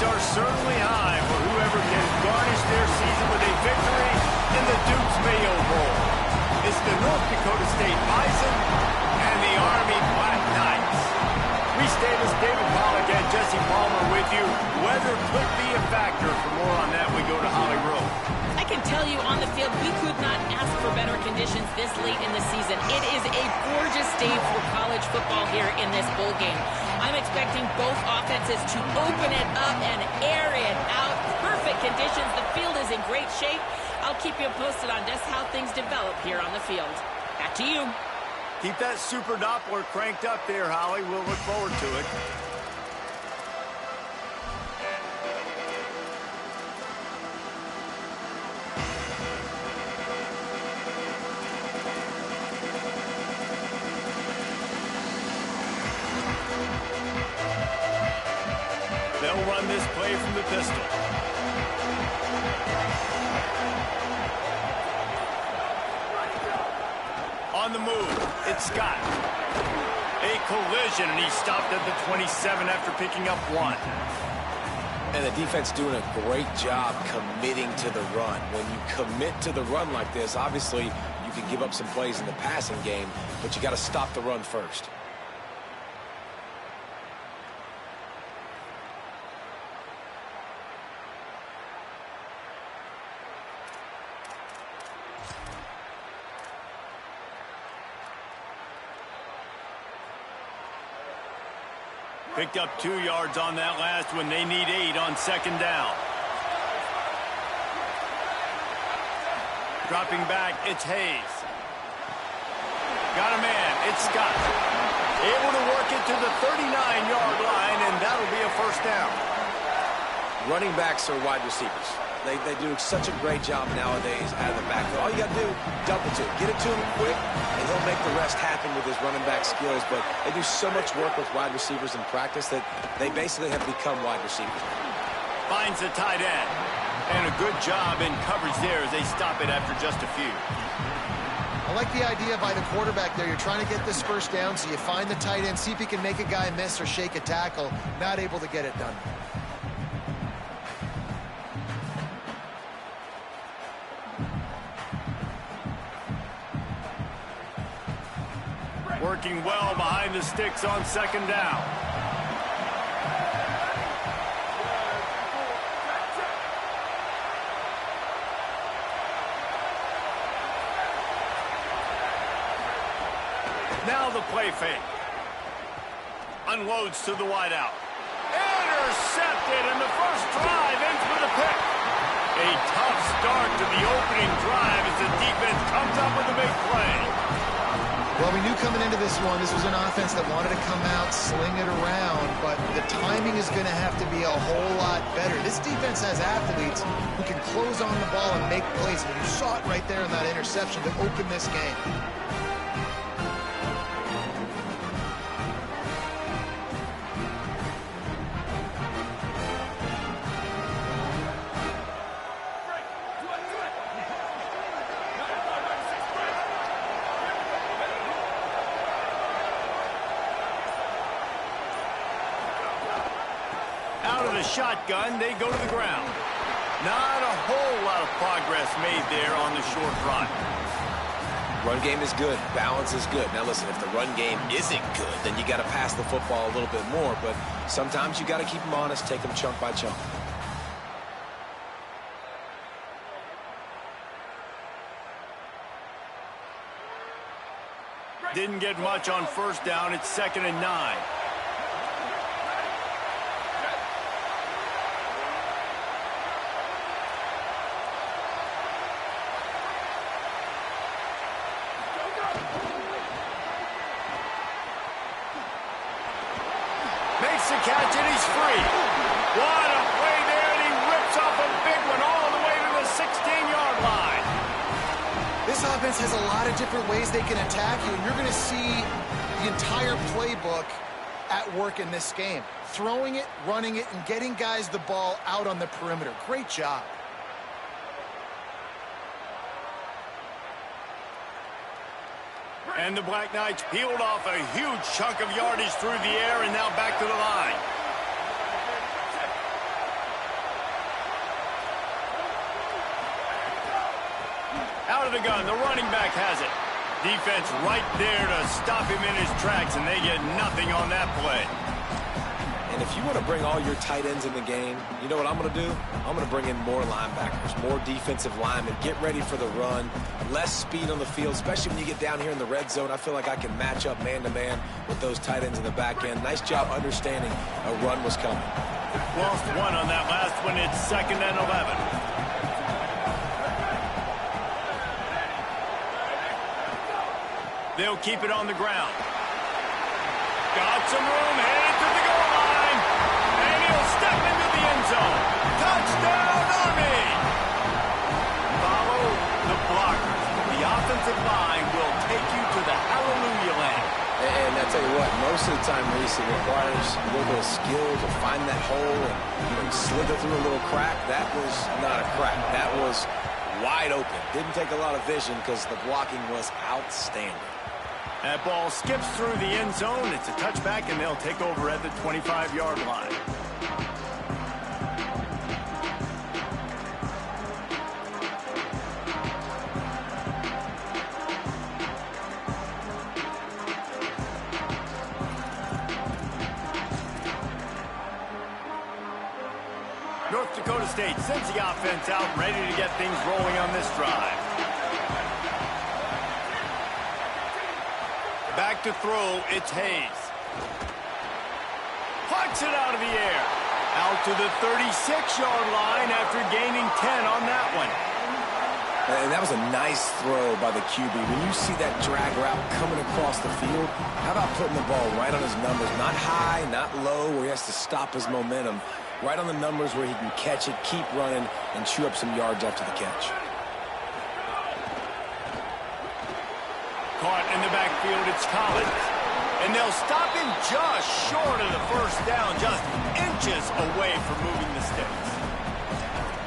are certainly high for whoever can garnish their season with a victory in the Duke's Mayo Bowl. It's the North Dakota State Bison and the Army Black Knights. Reese Davis, David Pollack, and Jesse Palmer with you. Weather could be a factor. For more on that, we go to Holly Rowe. I can tell you on the field, we could not ask for better conditions this late in the season. It is a gorgeous day for college football here in this bowl game. I'm expecting both offenses to open it up and air it out. Perfect conditions. The field is in great shape. I'll keep you posted on just how things develop here on the field. Back to you. Keep that Super Doppler cranked up there, Holly. We'll look forward to it. They'll run this play from the pistol. On the move, it's Scott. A collision, and he stopped at the 27 after picking up 1. And the defense doing a great job committing to the run. When you commit to the run like this, obviously you can give up some plays in the passing game, but you got to stop the run first. Picked up 2 yards on that last one. They need 8 on second down. Dropping back, it's Hayes. Got a man, it's Scott. Able to work it to the 39-yard line, and that'll be a first down. Running backs are wide receivers. They do such a great job nowadays out of the backfield. All you got to do, double to it. Get it to him quick, and he'll make the rest happen with his running back skills. But they do so much work with wide receivers in practice that they basically have become wide receivers. Finds the tight end. And a good job in coverage there as they stop it after just a few. I like the idea by the quarterback there. You're trying to get this first down, so you find the tight end, see if he can make a guy miss or shake a tackle. Not able to get it done. Working well behind the sticks on second down. Now the play fake. Unloads to the wideout. Intercepted, and the first drive ends with a pick. A tough start to the opening drive as the defense comes up with a big play. Well, we knew coming into this one, this was an offense that wanted to come out, sling it around, but the timing is going to have to be a whole lot better. This defense has athletes who can close on the ball and make plays, and you saw it right there in that interception to open this game. Shotgun, they go to the ground. Not a whole lot of progress made there on the short run. Run game is good. Balance is good. Now listen, if the run game isn't good, then you got to pass the football a little bit more, but sometimes you got to keep them honest, take them chunk by chunk. Didn't get much on first down. It's 2nd and 9. Makes the catch, and he's free. What a play there, and he rips off a big one all the way to the 16-yard line. This offense has a lot of different ways they can attack you, and you're going to see the entire playbook at work in this game. Throwing it, running it, and getting guys the ball out on the perimeter. Great job. And the Black Knights peeled off a huge chunk of yardage through the air and now back to the line. out of the gun. The running back has it. Defense right there to stop him in his tracks, and they get nothing on that play. And if you want to bring all your tight ends in the game, you know what I'm going to do? I'm going to bring in more linebackers, more defensive linemen, get ready for the run, less speed on the field, especially when you get down here in the red zone. I feel like I can match up man-to-man with those tight ends in the back end. Nice job understanding a run was coming. Lost one on that last one. It's 2nd and 11. They'll keep it on the ground. Got some room, headed to the goal line. And he'll step into the end zone. Touchdown, Army! Follow the blockers. The offensive line will take you to the hallelujah land. And I tell you what, most of the time, Reese, it requires a little bit of skill to find that hole and slither through a little crack. That was not a crack. That was wide open. Didn't take a lot of vision because the blocking was outstanding. That ball skips through the end zone. It's a touchback, and they'll take over at the 25-yard line. North Dakota State sends the offense out, ready to get things rolling on this drive. Back to throw, it's Hayes. Plucks it out of the air. Out to the 36-yard line after gaining 10 on that one. And that was a nice throw by the QB. When you see that drag route coming across the field, how about putting the ball right on his numbers? Not high, not low, where he has to stop his momentum. Right on the numbers where he can catch it, keep running, and chew up some yards after the catch. Caught in the backfield, it's Collins. And they'll stop him just short of the first down, just inches away from moving the sticks.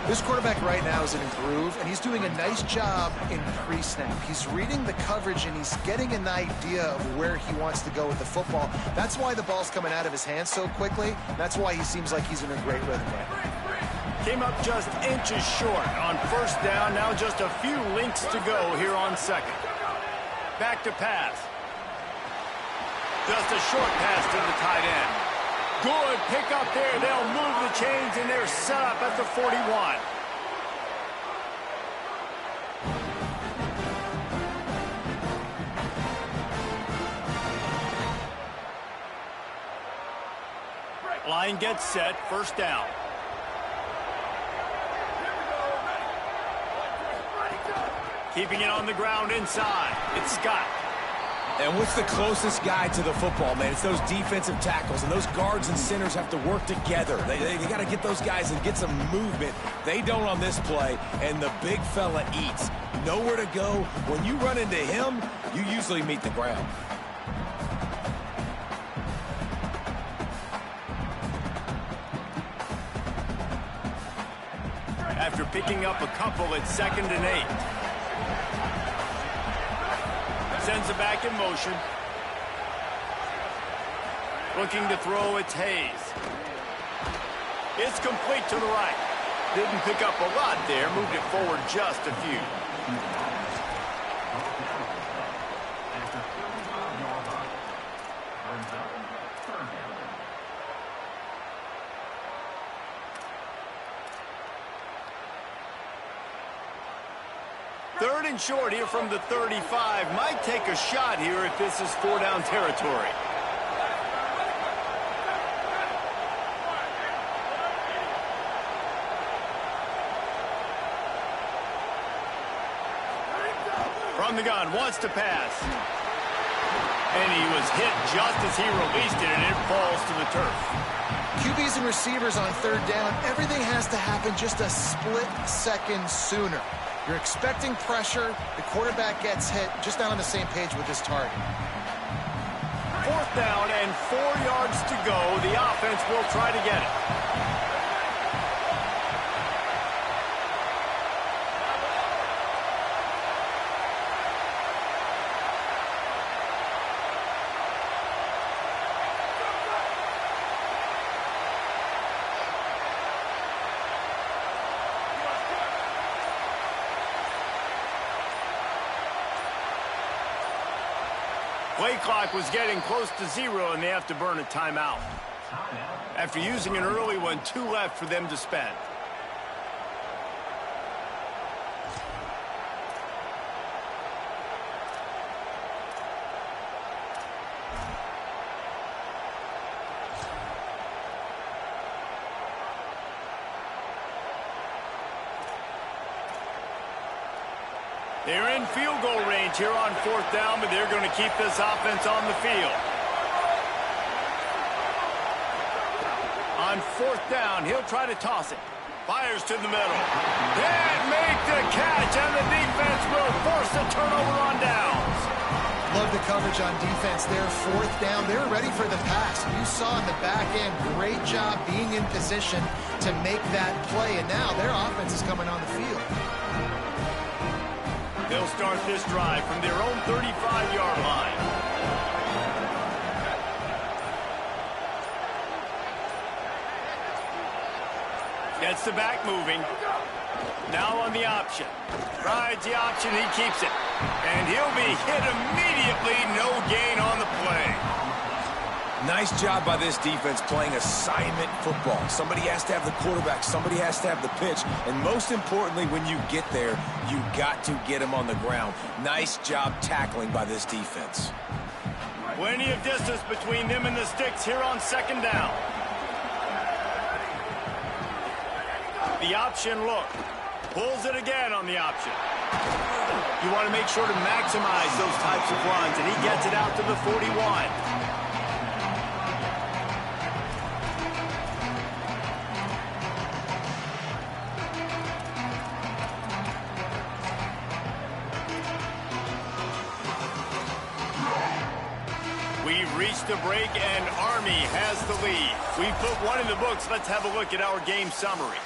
This quarterback right now is in a groove, and he's doing a nice job in pre-snap. He's reading the coverage, and he's getting an idea of where he wants to go with the football. That's why the ball's coming out of his hands so quickly. That's why he seems like he's in a great rhythm right now. Came up just inches short on first down. Now just a few links to go here on second. Back to pass. Just a short pass to the tight end. Good pick up there. They'll move the chains, and they're set up at the 41. Line gets set. First down. Keeping it on the ground inside. It's Scott. And what's the closest guy to the football, man? It's those defensive tackles, and those guards and centers have to work together. They got to get those guys and get some movement. They don't on this play, and the big fella eats. Nowhere to go. When you run into him, you usually meet the ground. After picking up a couple, it's 2nd and 8. Sends it back in motion. Looking to throw, it's Hayes. It's complete to the right. Didn't pick up a lot there, moved it forward just a few. Third and short here from the 35. Might take a shot here if this is 4-down territory. From the gun, wants to pass. And he was hit just as he released it, and it falls to the turf. QBs and receivers on third down, everything has to happen just a split second sooner. You're expecting pressure, the quarterback gets hit, just not on the same page with his target. Fourth down and 4 yards to go. The offense will try to get it. Play clock was getting close to 0, and they have to burn a timeout. After using an early one, 2 left for them to spend. They're in field goal range here on 4th down, but they're going to keep this offense on the field. On 4th down, he'll try to toss it. Fires to the middle. Can't make the catch, and the defense will force a turnover on downs. Love the coverage on defense there. 4th down, they're ready for the pass. You saw in the back end, great job being in position to make that play, and now their offense is coming on the field. They'll start this drive from their own 35-yard line. Gets the back moving. Now on the option. Rides the option, he keeps it. And he'll be hit immediately, no gain on the play. Nice job by this defense playing assignment football. Somebody has to have the quarterback. Somebody has to have the pitch. And most importantly, when you get there, you got to get him on the ground. Nice job tackling by this defense. Plenty of distance between them and the sticks here on 2nd down. The option look. Pulls it again on the option. You want to make sure to maximize those types of runs, and he gets it out to the 41. We've reached the break, and Army has the lead. We've put one in the books. Let's have a look at our game summary.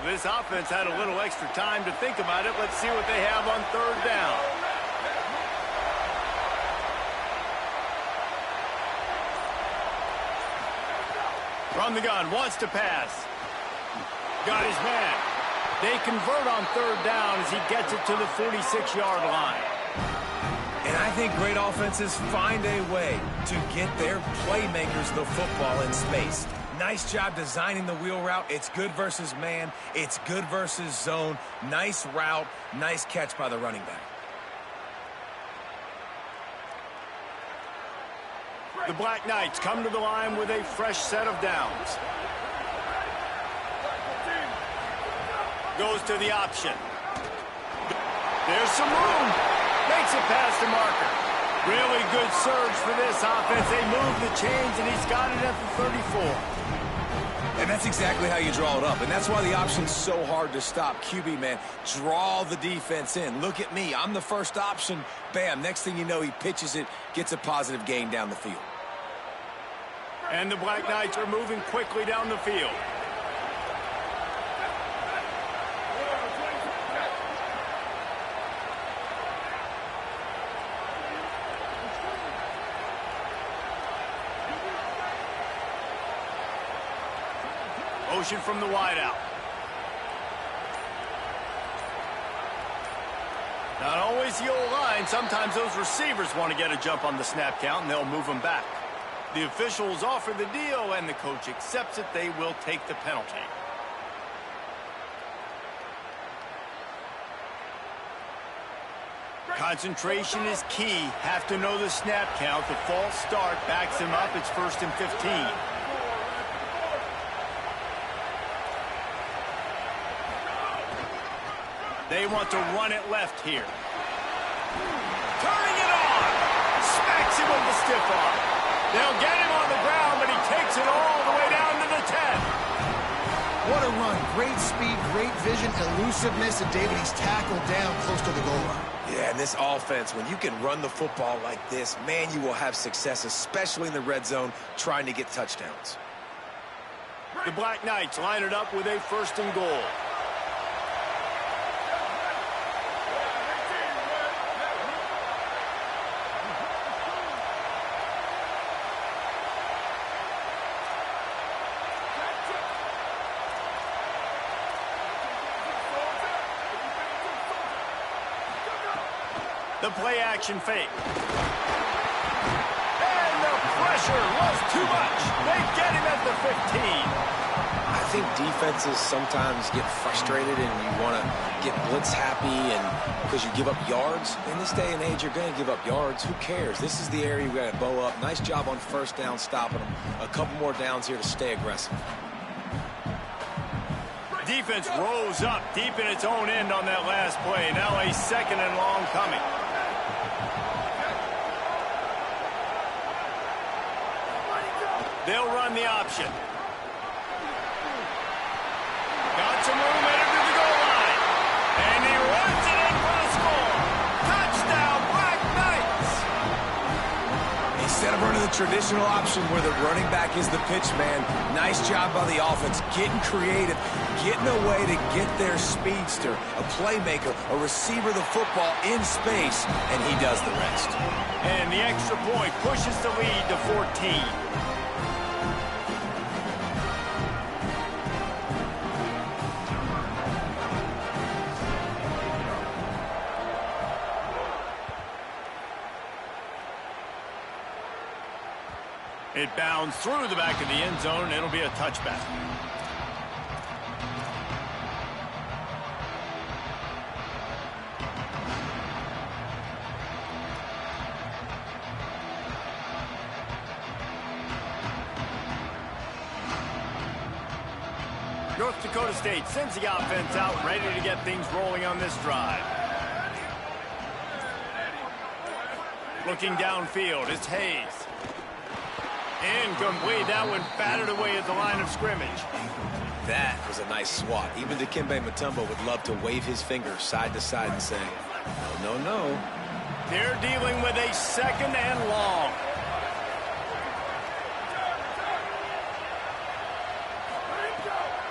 This offense had a little extra time to think about it. Let's see what they have on 3rd down. From the gun, wants to pass. Got his man. They convert on 3rd down as he gets it to the 46-yard line. And I think great offenses find a way to get their playmakers the football in space. Nice job designing the wheel route. It's good versus man. It's good versus zone. Nice route. Nice catch by the running back. The Black Knights come to the line with a fresh set of downs. Goes to the option. There's some room. Makes it past the marker. Really good surge for this offense. They move the chains, and he's got it at the 34. And that's exactly how you draw it up. And that's why the option's so hard to stop. QB, man, draw the defense in. Look at me. I'm the first option. Bam. Next thing you know, he pitches it, gets a positive gain down the field. And the Black Knights are moving quickly down the field. Motion from the wideout. Not always the old line. Sometimes those receivers want to get a jump on the snap count, and they'll move them back. The officials offer the deal, and the coach accepts it. They will take the penalty. Concentration is key. Have to know the snap count. The false start backs him up. It's 1st and 15. They want to run it left here. Turning it on. Smacks him with the stiff arm. They'll get him on the ground, but he takes it all the way down to the 10. What a run. Great speed, great vision, elusiveness, and David, he's tackled down close to the goal line. Yeah, and this offense, when you can run the football like this, man, you will have success, especially in the red zone, trying to get touchdowns. The Black Knights line it up with a 1st and goal. The play action fake. And the pressure was too much. They get him at the 15. I think defenses sometimes get frustrated and you want to get blitz happy and because you give up yards. In this day and age, you're going to give up yards. Who cares? This is the area we got to bow up. Nice job on first down stopping them. A couple more downs here to stay aggressive. Defense rose up deep in its own end on that last play. Now a 2nd and long coming. They'll run the option. Got some room headed to the goal line. And he runs it in for the score. Touchdown, Black Knights. Instead of running the traditional option where the running back is the pitch man, nice job by the offense, getting creative, getting a way to get their speedster, a playmaker, a receiver the football in space, and he does the rest. And the extra point pushes the lead to 14. It bounds through the back of the end zone, and it'll be a touchback. North Dakota State sends the offense out, ready to get things rolling on this drive. Looking downfield, it's Hayes. Incomplete. That one battered away at the line of scrimmage. That was a nice swat. Even Dikembe Mutombo would love to wave his finger side to side and say, no, no, no. They're dealing with a 2nd and long.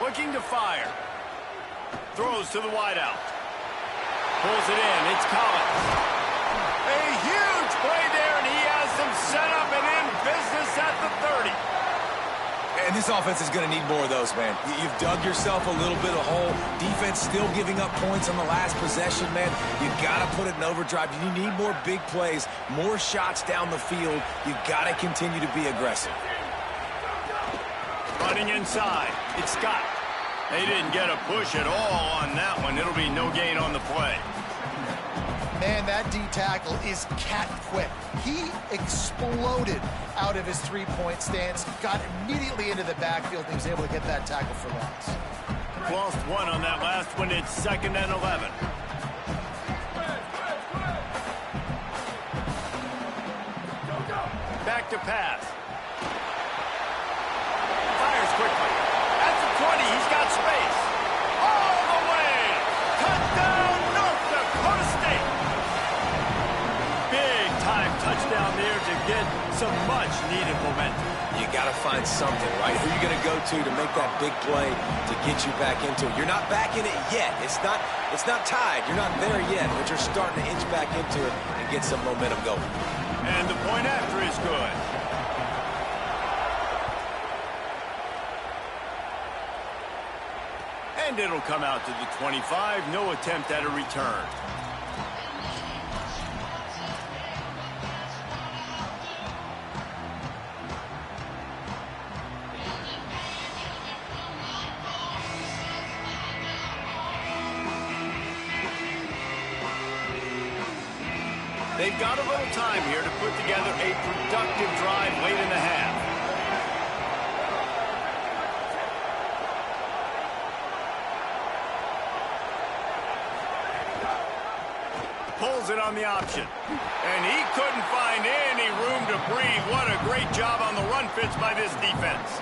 Looking to fire. Throws to the wideout. Pulls it in. It's Collins. A huge play there, and he has them set up and in business at the 30. And this offense is going to need more of those, man. You've dug yourself a little bit of hole. Defense still giving up points on the last possession, man. You got to put it in overdrive. You need more big plays, more shots down the field. You got to continue to be aggressive. Running inside. It's Scott. They didn't get a push at all on that one. It'll be no gain on the play. Man, that D tackle is cat quick. He exploded out of his three-point stance, got immediately into the backfield, and he was able to get that tackle for loss. Lost one on that last one. It's 2nd and 11. Back to pass. Fires quickly. At the 20, he's got space. All the way. Touchdown, North Dakota State. Big time touchdown there to get some much-needed momentum. You got to find something, right? Who are you going to go to make that big play to get you back into it? You're not back in it yet. It's not tied. You're not there yet, but you're starting to inch back into it and get some momentum going. And the point after is good. And it'll come out to the 25. No attempt at a return. They've got a little time here to put together a productive drive late in the half. Pulls it on the option. And he couldn't find any room to breathe. What a great job on the run fits by this defense.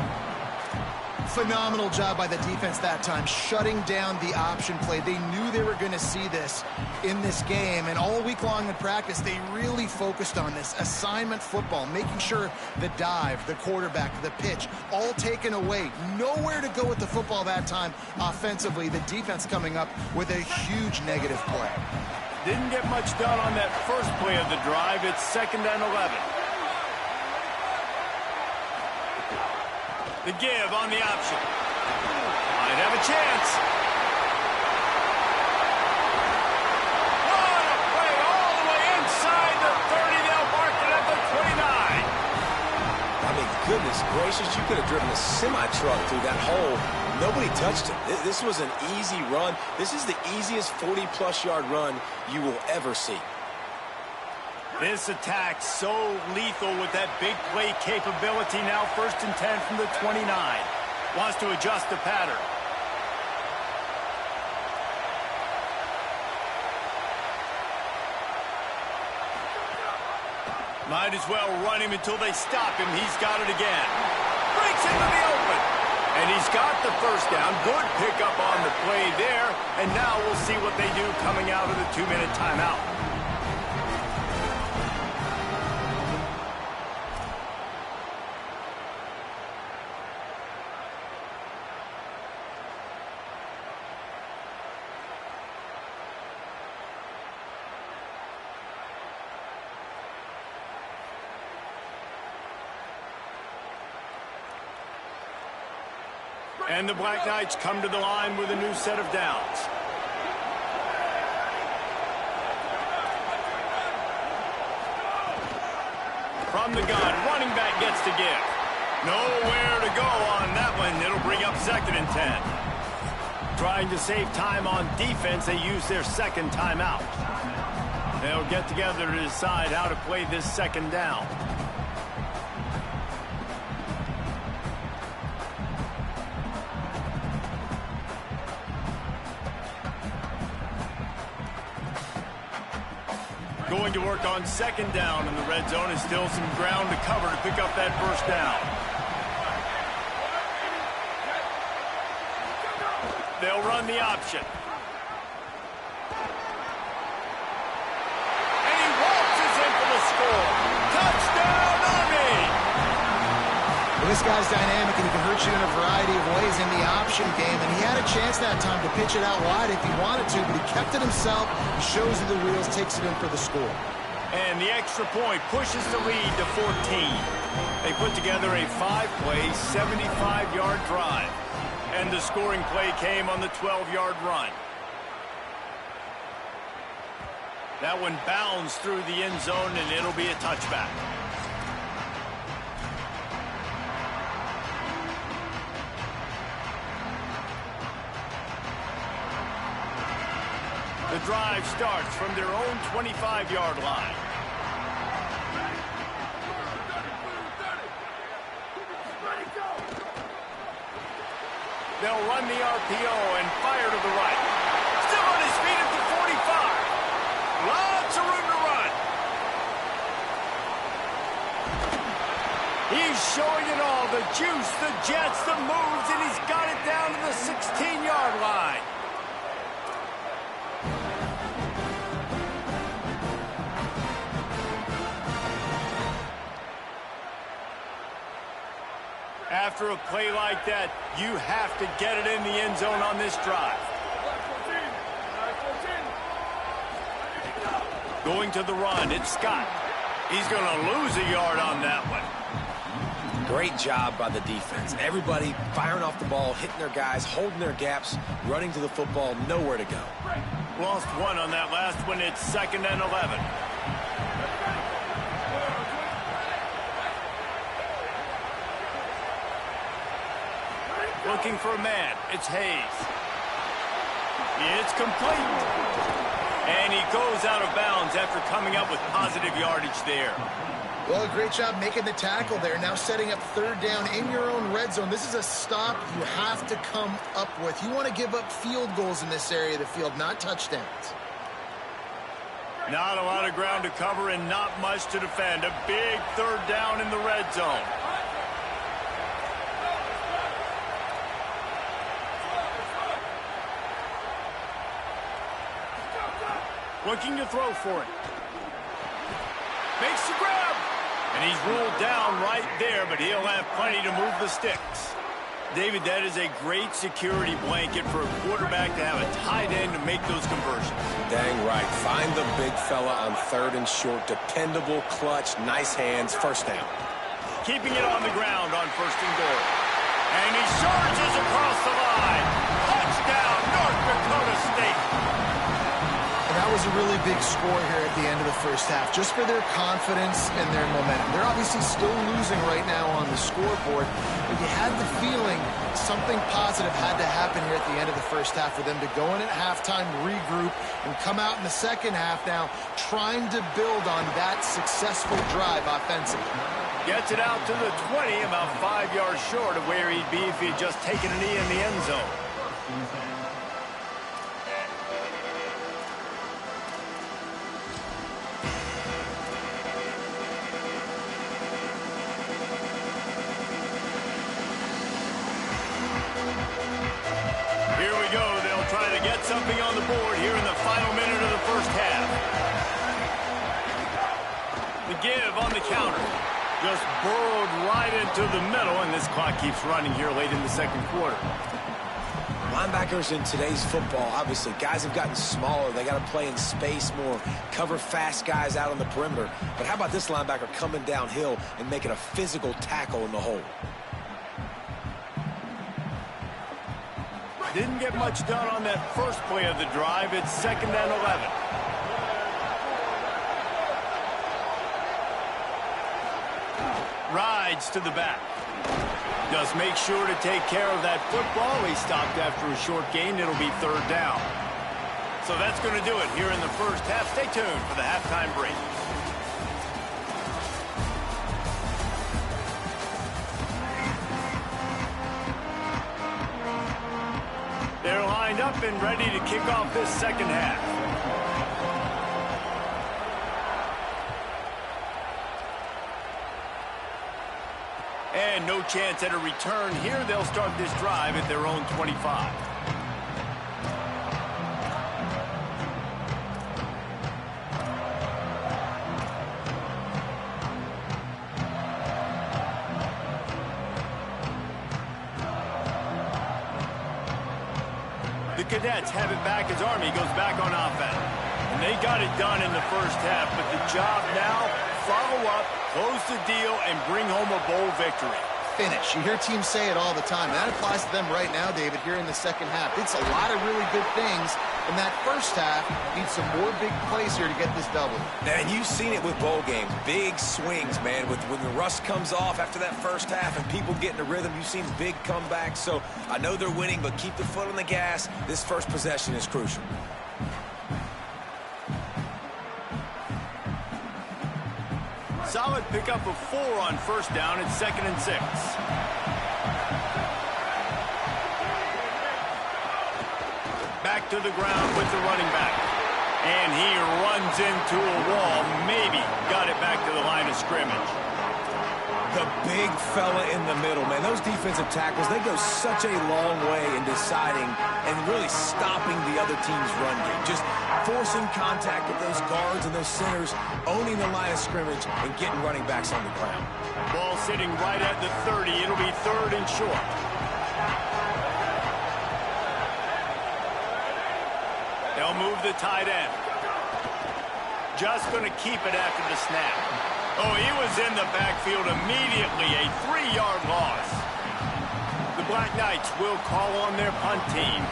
Phenomenal job by the defense that time, shutting down the option play. They knew they were going to see this in this game, and all week long in practice, they really focused on this assignment football, making sure the dive, the quarterback, the pitch, all taken away. Nowhere to go with the football that time offensively. The defense coming up with a huge negative play. Didn't get much done on that first play of the drive. It's 2nd and 11. The give on the option. Might have a chance. What a play all the way into Goodness gracious, you could have driven a semi-truck through that hole. Nobody touched him. This was an easy run. This is the easiest 40-plus yard run you will ever see. This attack so lethal with that big play capability. Now 1st and 10 from the 29. Wants to adjust the pattern. Might as well run him until they stop him. He's got it again. Breaks into the open. And he's got the first down. Good pickup on the play there. And now we'll see what they do coming out of the 2-minute timeout. And the Black Knights come to the line with a new set of downs. From the gun, running back gets to give. Nowhere to go on that one. It'll bring up 2nd and 10. Trying to save time on defense, they use their second timeout. They'll get together to decide how to play this 2nd down. Going to work on 2nd down in the red zone, and still some ground to cover to pick up that 1st down. They'll run the option. And he waltzes in for the score. Touchdown, Army! Well, this guy's dynamic, and he can hurt you in a variety of ways in the option game, and he had a chance that time to pitch it out wide if he wanted to, but he kept it himself. He shows you the wheels, takes it in for the score. And the extra point pushes the lead to 14. They put together a 5-play, 75-yard drive. And the scoring play came on the 12-yard run. That one bounds through the end zone, and it'll be a touchback. The drive starts from their own 25-yard line. They'll run the RPO and fire to the right. Still on his feet at the 45. Lots of room to run. He's showing it all. The juice, the jets, the moves, and he's got it down to the 16-yard line. After a play like that, you have to get it in the end zone on this drive. Going to the run, it's Scott. He's going to lose a yard on that one. Great job by the defense. Everybody firing off the ball, hitting their guys, holding their gaps, running to the football, nowhere to go. Lost one on that last one. It's 2nd and 11. Looking for a man. It's Hayes. It's complete. And he goes out of bounds after coming up with positive yardage there. Well, great job making the tackle there. Now setting up 3rd down in your own red zone. This is a stop you have to come up with. You want to give up field goals in this area of the field, not touchdowns. Not a lot of ground to cover and not much to defend. A big 3rd down in the red zone. Looking to throw for it. Makes the grab. And he's ruled down right there, but he'll have plenty to move the sticks. David, that is a great security blanket for a quarterback to have a tight end to make those conversions. Dang right. Find the big fella on 3rd and short. Dependable, clutch, nice hands, 1st down. Keeping it on the ground on 1st and goal. And he charges across the line. Touchdown, North Dakota State. And that was was a really big score here at the end of the first half, just for their confidence and their momentum. They're obviously still losing right now on the scoreboard, but you had the feeling something positive had to happen here at the end of the first half for them to go in at halftime, regroup, and come out in the second half now trying to build on that successful drive offensively. Gets it out to the 20, about 5 yards short of where he'd be if he had just taken a knee in the end zone. Here we go. They'll try to get something on the board here in the final minute of the first half. The give on the counter. Just burrowed right into the middle, and this clock keeps running here late in the second quarter. Linebackers in today's football, obviously, guys have gotten smaller. They got to play in space more, cover fast guys out on the perimeter. But how about this linebacker coming downhill and making a physical tackle in the hole? Didn't get much done on that first play of the drive. It's 2nd and 11. Rides to the back. Just make sure to take care of that football. He stopped after a short gain. It'll be 3rd down. So that's going to do it here in the first half. Stay tuned for the halftime break. They're lined up and ready to kick off this second half. And no chance at a return here. They'll start this drive at their own 25. The Cadets have it back as Army goes back on offense. And they got it done in the first half, but the job now, follow up, close the deal, and bring home a bowl victory. Finish. You hear teams say it all the time. That applies to them right now, David, here in the second half. It's a lot of really good things in that first half. Need some more big plays here to get this double. And you've seen it with bowl games. Big swings, man. When the rust comes off after that first half and people get in a rhythm, you've seen big comebacks. So I know they're winning, but keep the foot on the gas. This first possession is crucial. Solid pickup of 4 on first down. It's 2nd and 6. Back to the ground with the running back. And he runs into a wall. Maybe got it back to the line of scrimmage. The big fella in the middle, man. Those defensive tackles, they go such a long way in deciding and really stopping the other team's run game. Just forcing contact with those guards and those centers, owning the line of scrimmage, and getting running backs on the ground. Ball sitting right at the 30. It'll be 3rd and short. They'll move the tight end. Just going to keep it after the snap. Oh, he was in the backfield immediately. A 3-yard loss. The Black Knights will call on their punt team.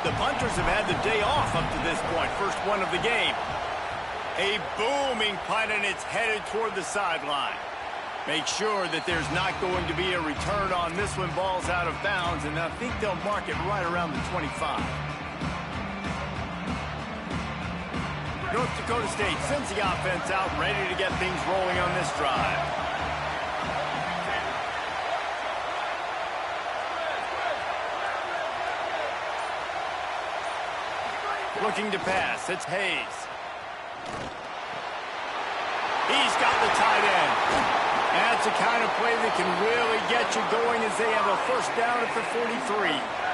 The punters have had the day off up to this point. First one of the game. A booming punt, and it's headed toward the sideline. Make sure that there's not going to be a return on this one. Ball's out of bounds, and I think they'll mark it right around the 25. North Dakota State sends the offense out, ready to get things rolling on this drive. Looking to pass, it's Hayes. He's got the tight end. That's the kind of play that can really get you going as they have a first down at the 43.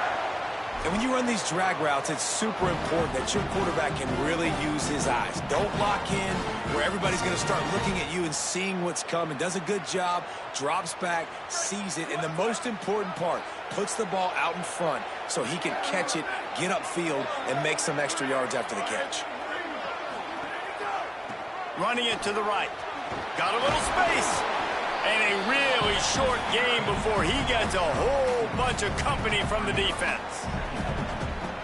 And when you run these drag routes, it's super important that your quarterback can really use his eyes. Don't lock in where everybody's going to start looking at you and seeing what's coming. Does a good job, drops back, sees it, and the most important part, puts the ball out in front so he can catch it, get upfield, and make some extra yards after the catch. Running it to the right. Got a little space. And a really short game before he gets a whole bunch of company from the defense.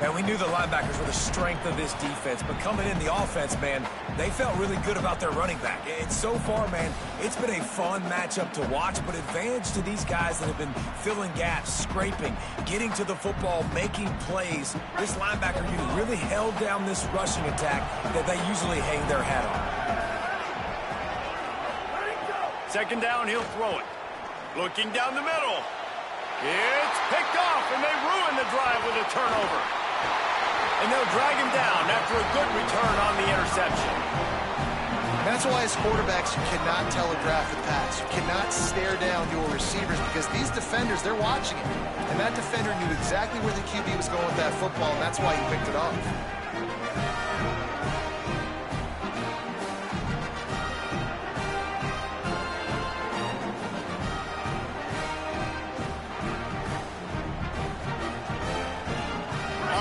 And we knew the linebackers were the strength of this defense, but coming in the offense, man, they felt really good about their running back. And so far, man, it's been a fun matchup to watch, but advantage to these guys that have been filling gaps, scraping, getting to the football, making plays. This linebacker unit really held down this rushing attack that they usually hang their hat on. Second down, he'll throw it. Looking down the middle. It's picked off, and they ruin the drive with a turnover. And they'll drag him down after a good return on the interception. That's why as quarterbacks, you cannot telegraph the pass. You cannot stare down your receivers because these defenders, they're watching it. And that defender knew exactly where the QB was going with that football, and that's why he picked it off.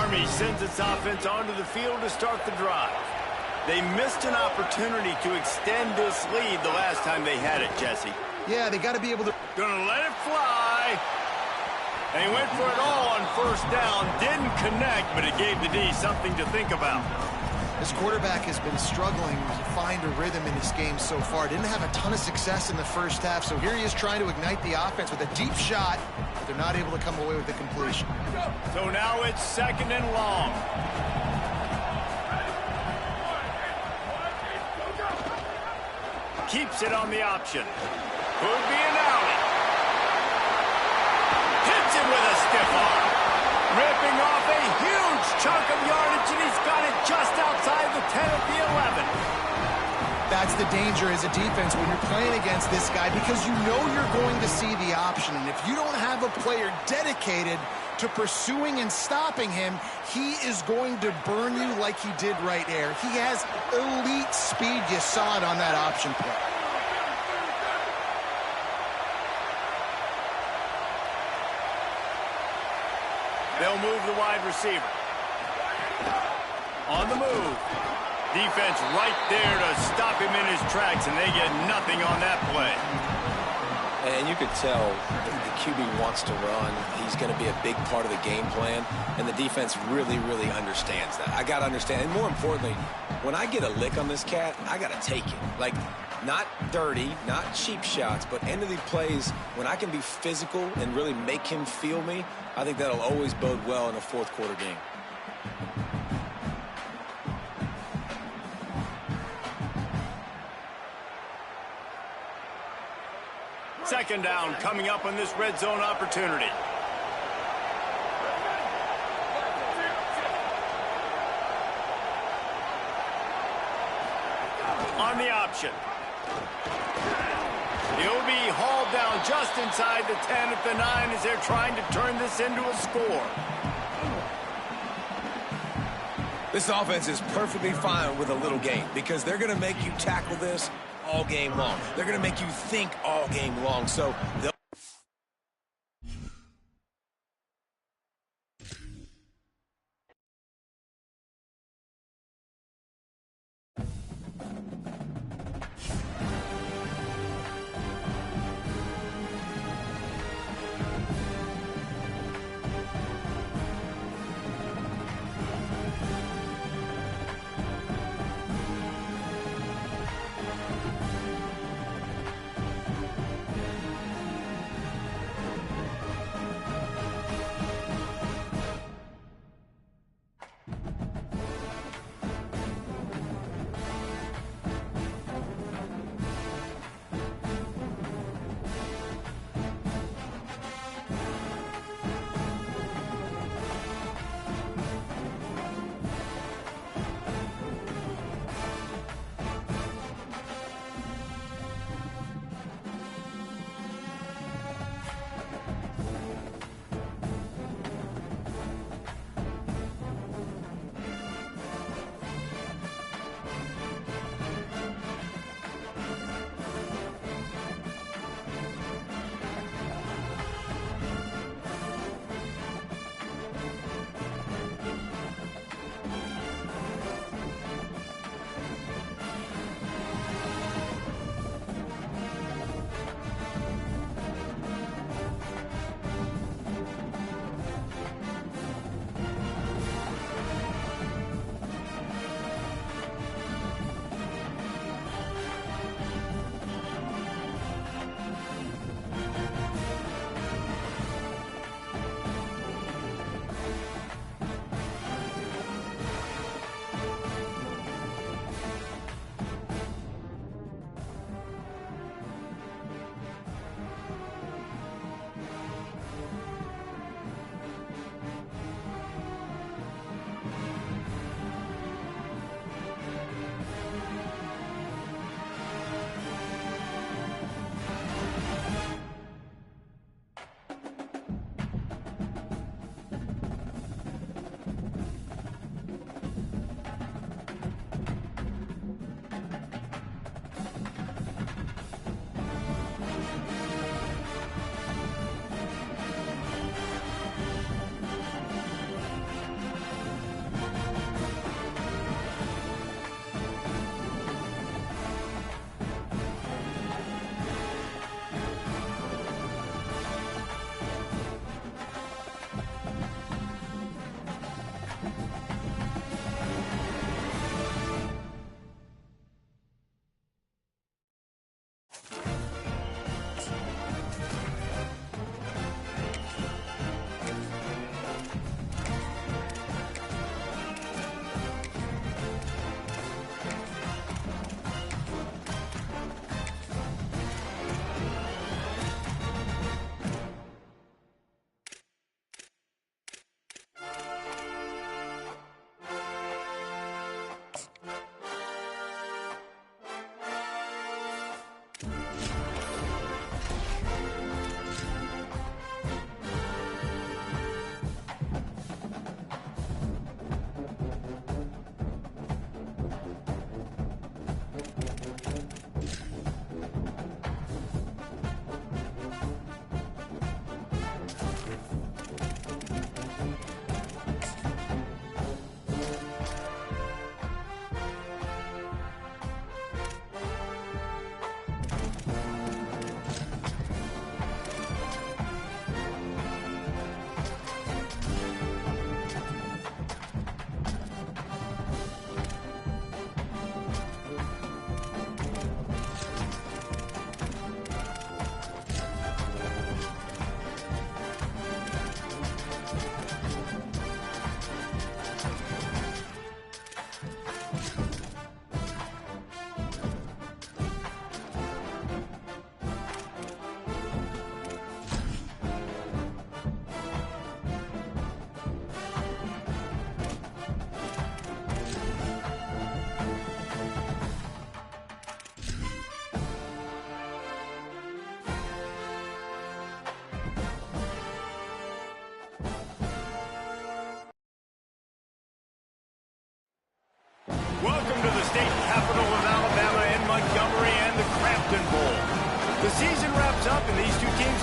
Army sends its offense onto the field to start the drive. They missed an opportunity to extend this lead the last time they had it, Jesse. Yeah, they got to be able to... Gonna let it fly. And he went for it all on first down. Didn't connect, but it gave the D something to think about. This quarterback has been struggling to find a rhythm in this game so far. Didn't have a ton of success in the first half, so here he is trying to ignite the offense with a deep shot. They're not able to come away with the completion. So now it's second and long. Keeps it on the option. Could be an outie. Hits it with a stiff arm. Ripping off a huge chunk of yardage, and he's got it just outside the 10 at the 11. That's the danger as a defense when you're playing against this guy because you know you're going to see the option. And if you don't have a player dedicated to pursuing and stopping him, he is going to burn you like he did right there. He has elite speed. You saw it on that option play. They'll move the wide receiver. On the move. Defense right there to stop him in his tracks, and they get nothing on that play. And you could tell the QB wants to run. He's going to be a big part of the game plan, and the defense really, really understands that. I got to understand, and more importantly, when I get a lick on this cat, I got to take it. Like, not dirty, not cheap shots, but end of the plays, when I can be physical and really make him feel me, I think that'll always bode well in a fourth quarter game. Second down coming up on this red zone opportunity. On the option. He'll be hauled down just inside the 10 at the 9 as they're trying to turn this into a score. This offense is perfectly fine with a little game because they're going to make you tackle this all game long. They're going to make you think all game long. So they'll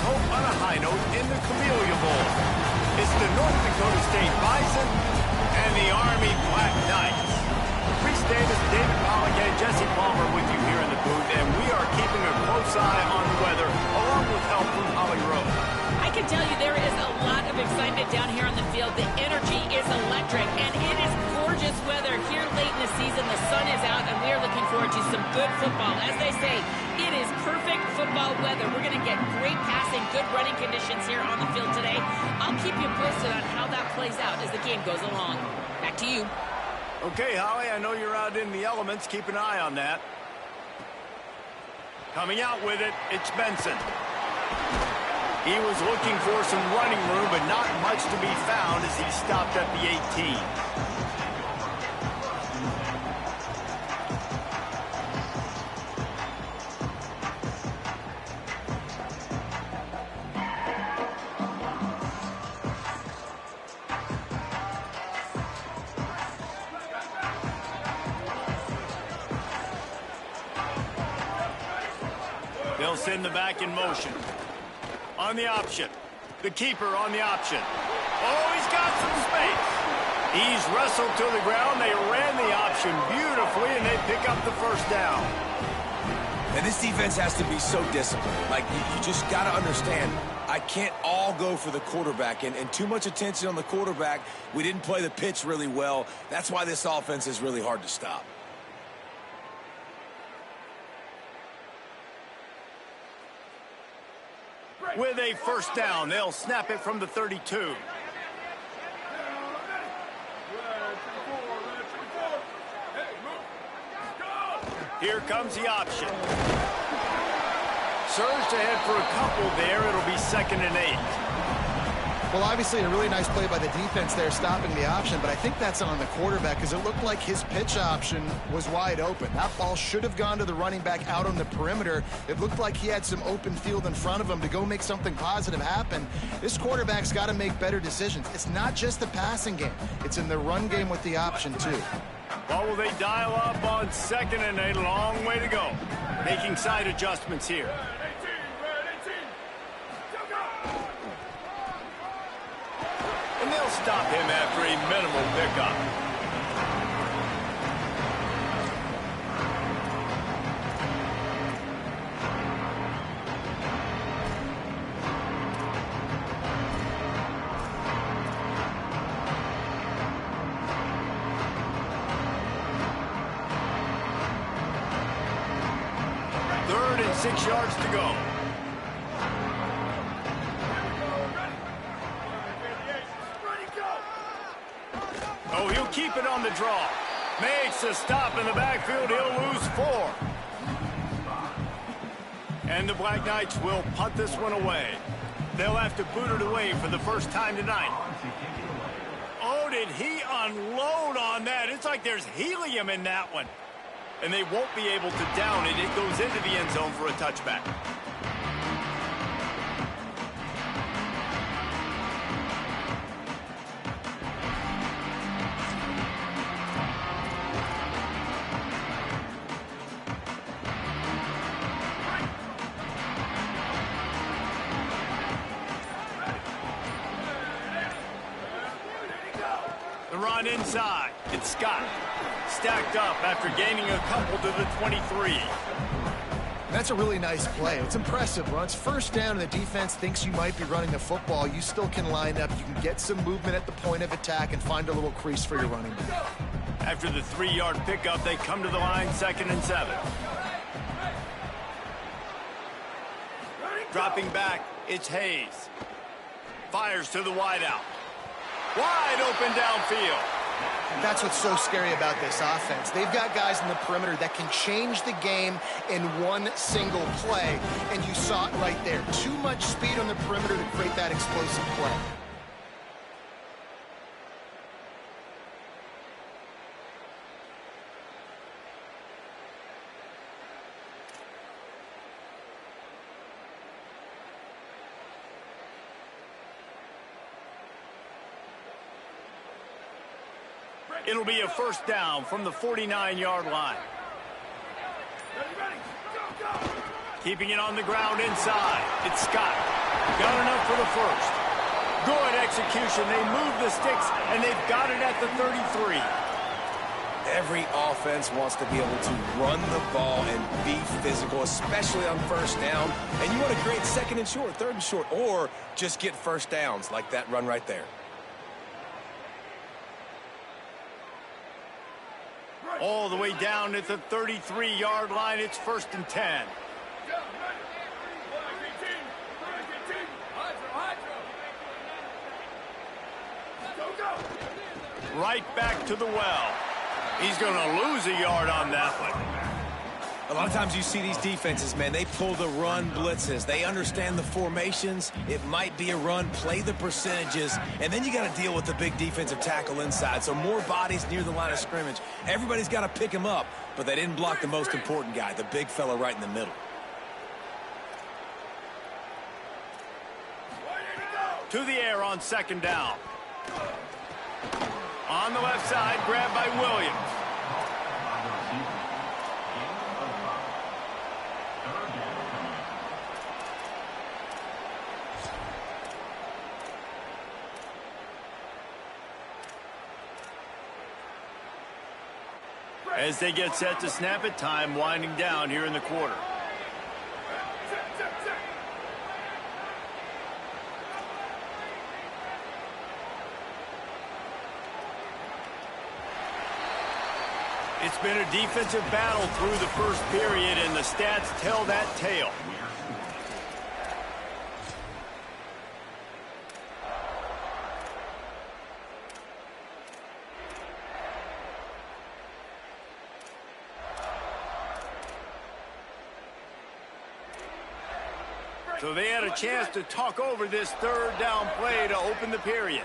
hope on a high note in the Camellia Bowl. It's the North Dakota State Bison and the Army Black Knights. Reese Davis, David Molligan, Jesse Palmer with you here in the booth, and we are keeping a close eye on the weather, along with help from Holly Rowe. I can tell you there is a lot of excitement down here on the field. The energy is electric, and it is gorgeous weather here late in the season. The sun is out, and we are looking forward to some good football. As they say, it is perfect football weather. We're going to get great passing, good running conditions here on the field today. I'll keep you posted on how that plays out as the game goes along. Back to you. Okay, Holly, I know you're out in the elements. Keep an eye on that. Coming out with it, it's Benson. He was looking for some running room, but not much to be found as he stopped at the 18. They'll send the back in motion. On the option. The keeper on the option. Oh, he's got some space. He's wrestled to the ground. They ran the option beautifully, and they pick up the first down. And this defense has to be so disciplined. Like, you just got to understand, I can't all go for the quarterback. And too much attention on the quarterback. We didn't play the pitch really well. That's why this offense is really hard to stop. With a first down, they'll snap it from the 32. Here comes the option. Surged ahead for a couple there. It'll be 2nd and 8. Well, obviously a really nice play by the defense there, stopping the option, but I think that's on the quarterback because it looked like his pitch option was wide open. That ball should have gone to the running back out on the perimeter. It looked like he had some open field in front of him to go make something positive happen. This quarterback's got to make better decisions. It's not just the passing game. It's in the run game with the option, too. Well, will they dial up on 2nd and 8? Long way to go. Making side adjustments here. And they'll stop him after a minimal pickup. Third and 6 yards to go. Oh, he'll keep it on the draw. Makes a stop in the backfield. He'll lose 4. And the Black Knights will punt this one away. They'll have to boot it away for the first time tonight. Oh, did he unload on that? It's like there's helium in that one. And they won't be able to down it. It goes into the end zone for a touchback. The run inside. It's Scott. Stacked up after gaining a couple to the 23. That's a really nice play. It's impressive. When it's first down and the defense thinks you might be running the football, you still can line up. You can get some movement at the point of attack and find a little crease for your running back. After the 3-yard pickup, they come to the line, 2nd and 7. Dropping back, it's Hayes. Fires to the wideout. Wide open downfield. That's what's so scary about this offense. They've got guys in the perimeter that can change the game in one single play, and you saw it right there. Too much speed on the perimeter to create that explosive play. It'll be a first down from the 49-yard line. Keeping it on the ground inside. It's Scott. Got enough for the first. Good execution. They move the sticks, and they've got it at the 33. Every offense wants to be able to run the ball and be physical, especially on first down. And you want to create second and short, third and short, or just get first downs like that run right there. All the way down at the 33-yard line. It's 1st and 10. Right back to the well. He's going to lose a yard on that one. A lot of times you see these defenses, man, they pull the run blitzes. They understand the formations. It might be a run, play the percentages, and then you got to deal with the big defensive tackle inside. So more bodies near the line of scrimmage. Everybody's got to pick him up, but they didn't block the most important guy, the big fella right in the middle. To the air on 2nd down. On the left side, grabbed by Williams. As they get set to snap it, time winding down here in the quarter. It's been a defensive battle through the first period, and the stats tell that tale. So they had a chance to talk over this 3rd down play to open the period.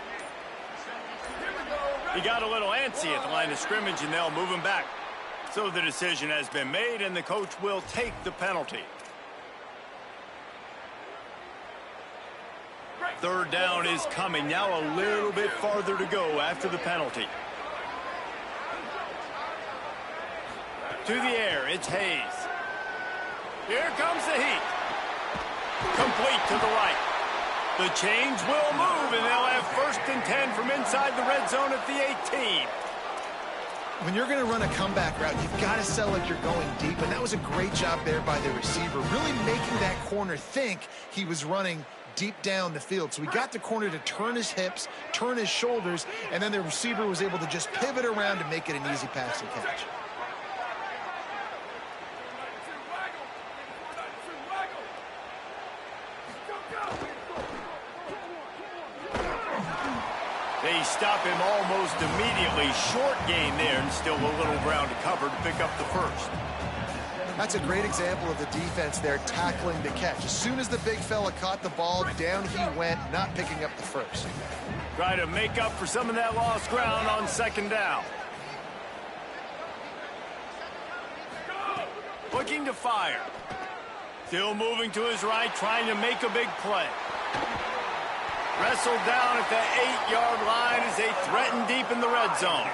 He got a little antsy at the line of scrimmage, and they'll move him back. So the decision has been made, and the coach will take the penalty. 3rd down is coming. Now a little bit farther to go after the penalty. To the air, it's Hayes. Here comes the heat. Complete to the right. The change will move, and they'll have 1st and 10 from inside the red zone at the 18. When you're going to run a comeback route, you've got to sell like you're going deep, and that was a great job there by the receiver, really making that corner think he was running deep down the field. So he got the corner to turn his hips, turn his shoulders, and then the receiver was able to just pivot around and make it an easy pass and catch. They stop him almost immediately. Short gain there, and still a little ground to cover to pick up the first. That's a great example of the defense there tackling the catch. As soon as the big fella caught the ball, down he went, not picking up the first. Try to make up for some of that lost ground on 2nd down. Looking to fire. Still moving to his right, trying to make a big play. Wrestled down at the 8-yard line as they threaten deep in the red zone.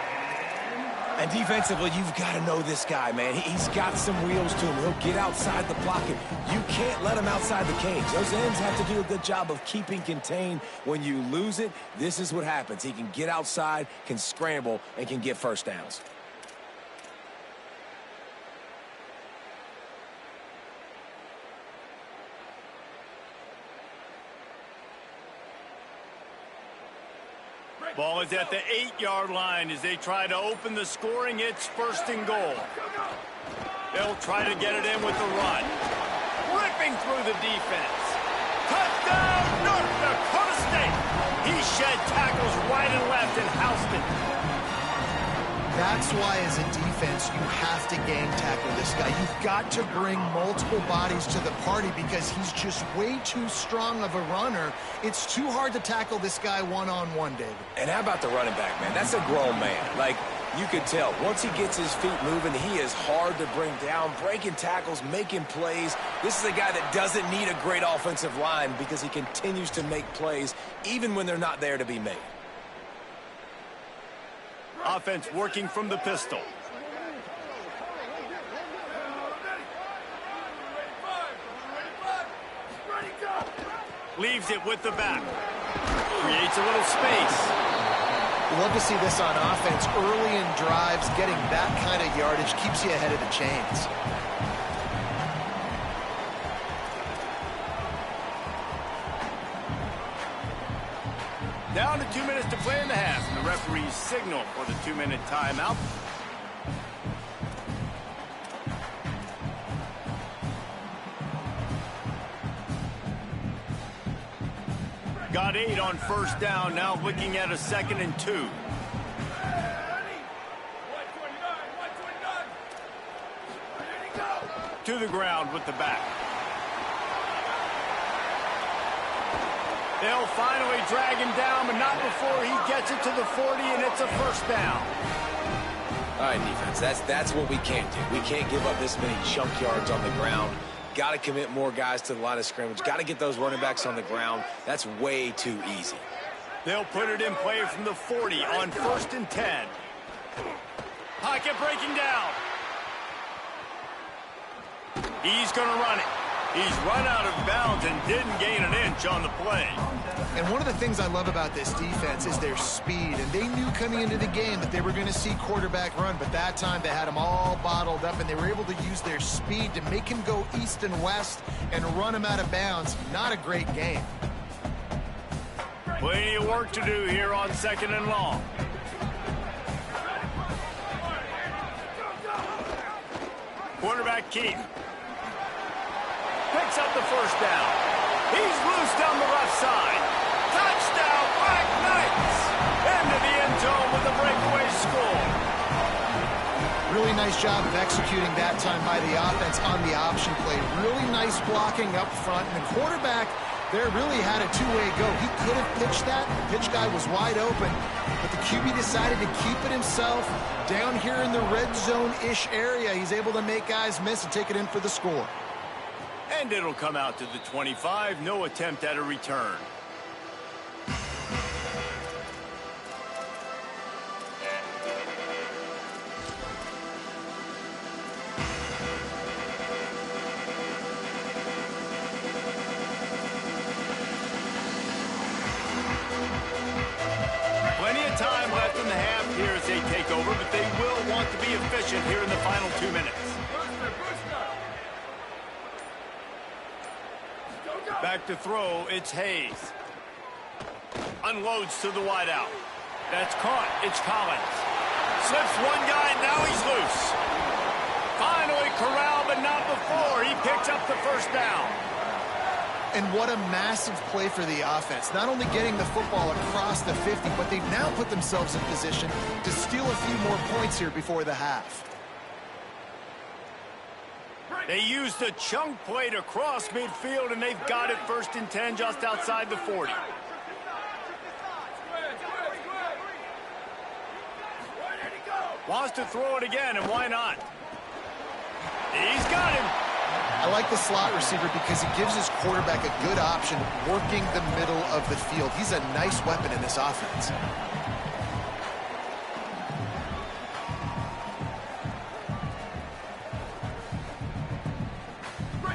And defensively, you've got to know this guy, man. He's got some wheels to him. He'll get outside the pocket. You can't let him outside the cage. Those ends have to do a good job of keeping contained. When you lose it, this is what happens. He can get outside, can scramble, and can get first downs. Ball is at the 8-yard line as they try to open the scoring. It's 1st and goal. They'll try to get it in with the run. Ripping through the defense. Touchdown, North Dakota State. He shed tackles right and left and housed it. That's why, as a defense, you have to game tackle this guy. You've got to bring multiple bodies to the party because he's just way too strong of a runner. It's too hard to tackle this guy one-on-one, David. And how about the running back, man? That's a grown man. Like, you can tell, once he gets his feet moving, he is hard to bring down, breaking tackles, making plays. This is a guy that doesn't need a great offensive line because he continues to make plays even when they're not there to be made. Offense working from the pistol. Leaves it with the back. Creates a little space. You love to see this on offense. Early in drives, getting that kind of yardage keeps you ahead of the chains. Down to 2 minutes to play in the half, and the referee's signal for the 2-minute timeout. Got 8 on first down, now looking at a 2nd and 2. To the ground with the back. They'll finally drag him down, but not before he gets it to the 40, and it's a first down. All right, defense, that's what we can't do. We can't give up this many chunk yards on the ground. Got to commit more guys to the line of scrimmage. Got to get those running backs on the ground. That's way too easy. They'll put it in play from the 40 on 1st and 10. Pocket breaking down. He's going to run it. He's run out of bounds and didn't gain an inch on the play. And one of the things I love about this defense is their speed. And they knew coming into the game that they were going to see quarterback run. But that time they had him all bottled up, and they were able to use their speed to make him go east and west and run him out of bounds. Not a great game. Plenty of work to do here on 2nd and long. Quarterback Keith picks up the first down. He's loose down the left side. Touchdown, Black Knights! Into the end zone with a breakaway score. Really nice job of executing that time by the offense on the option play. Really nice blocking up front. And the quarterback there really had a two-way go. He could have pitched that. The pitch guy was wide open. But the QB decided to keep it himself. Down here in the red zone-ish area, he's able to make guys miss and take it in for the score. And it'll come out to the 25. No attempt at a return. Plenty of time left in the half here as they take over, but they will want to be efficient here in the final 2 minutes. Back to throw, it's Hayes. Unloads to the wideout. That's caught, it's Collins. Slips one guy, now he's loose. Finally corralled, but not before. He picks up the first down. And what a massive play for the offense. Not only getting the football across the 50, but they've now put themselves in position to steal a few more points here before the half. They used a chunk play to cross midfield, and they've got it 1st and 10 just outside the 40. Wants to throw it again, and why not? He's got him. I like the slot receiver because he gives his quarterback a good option working the middle of the field. He's a nice weapon in this offense.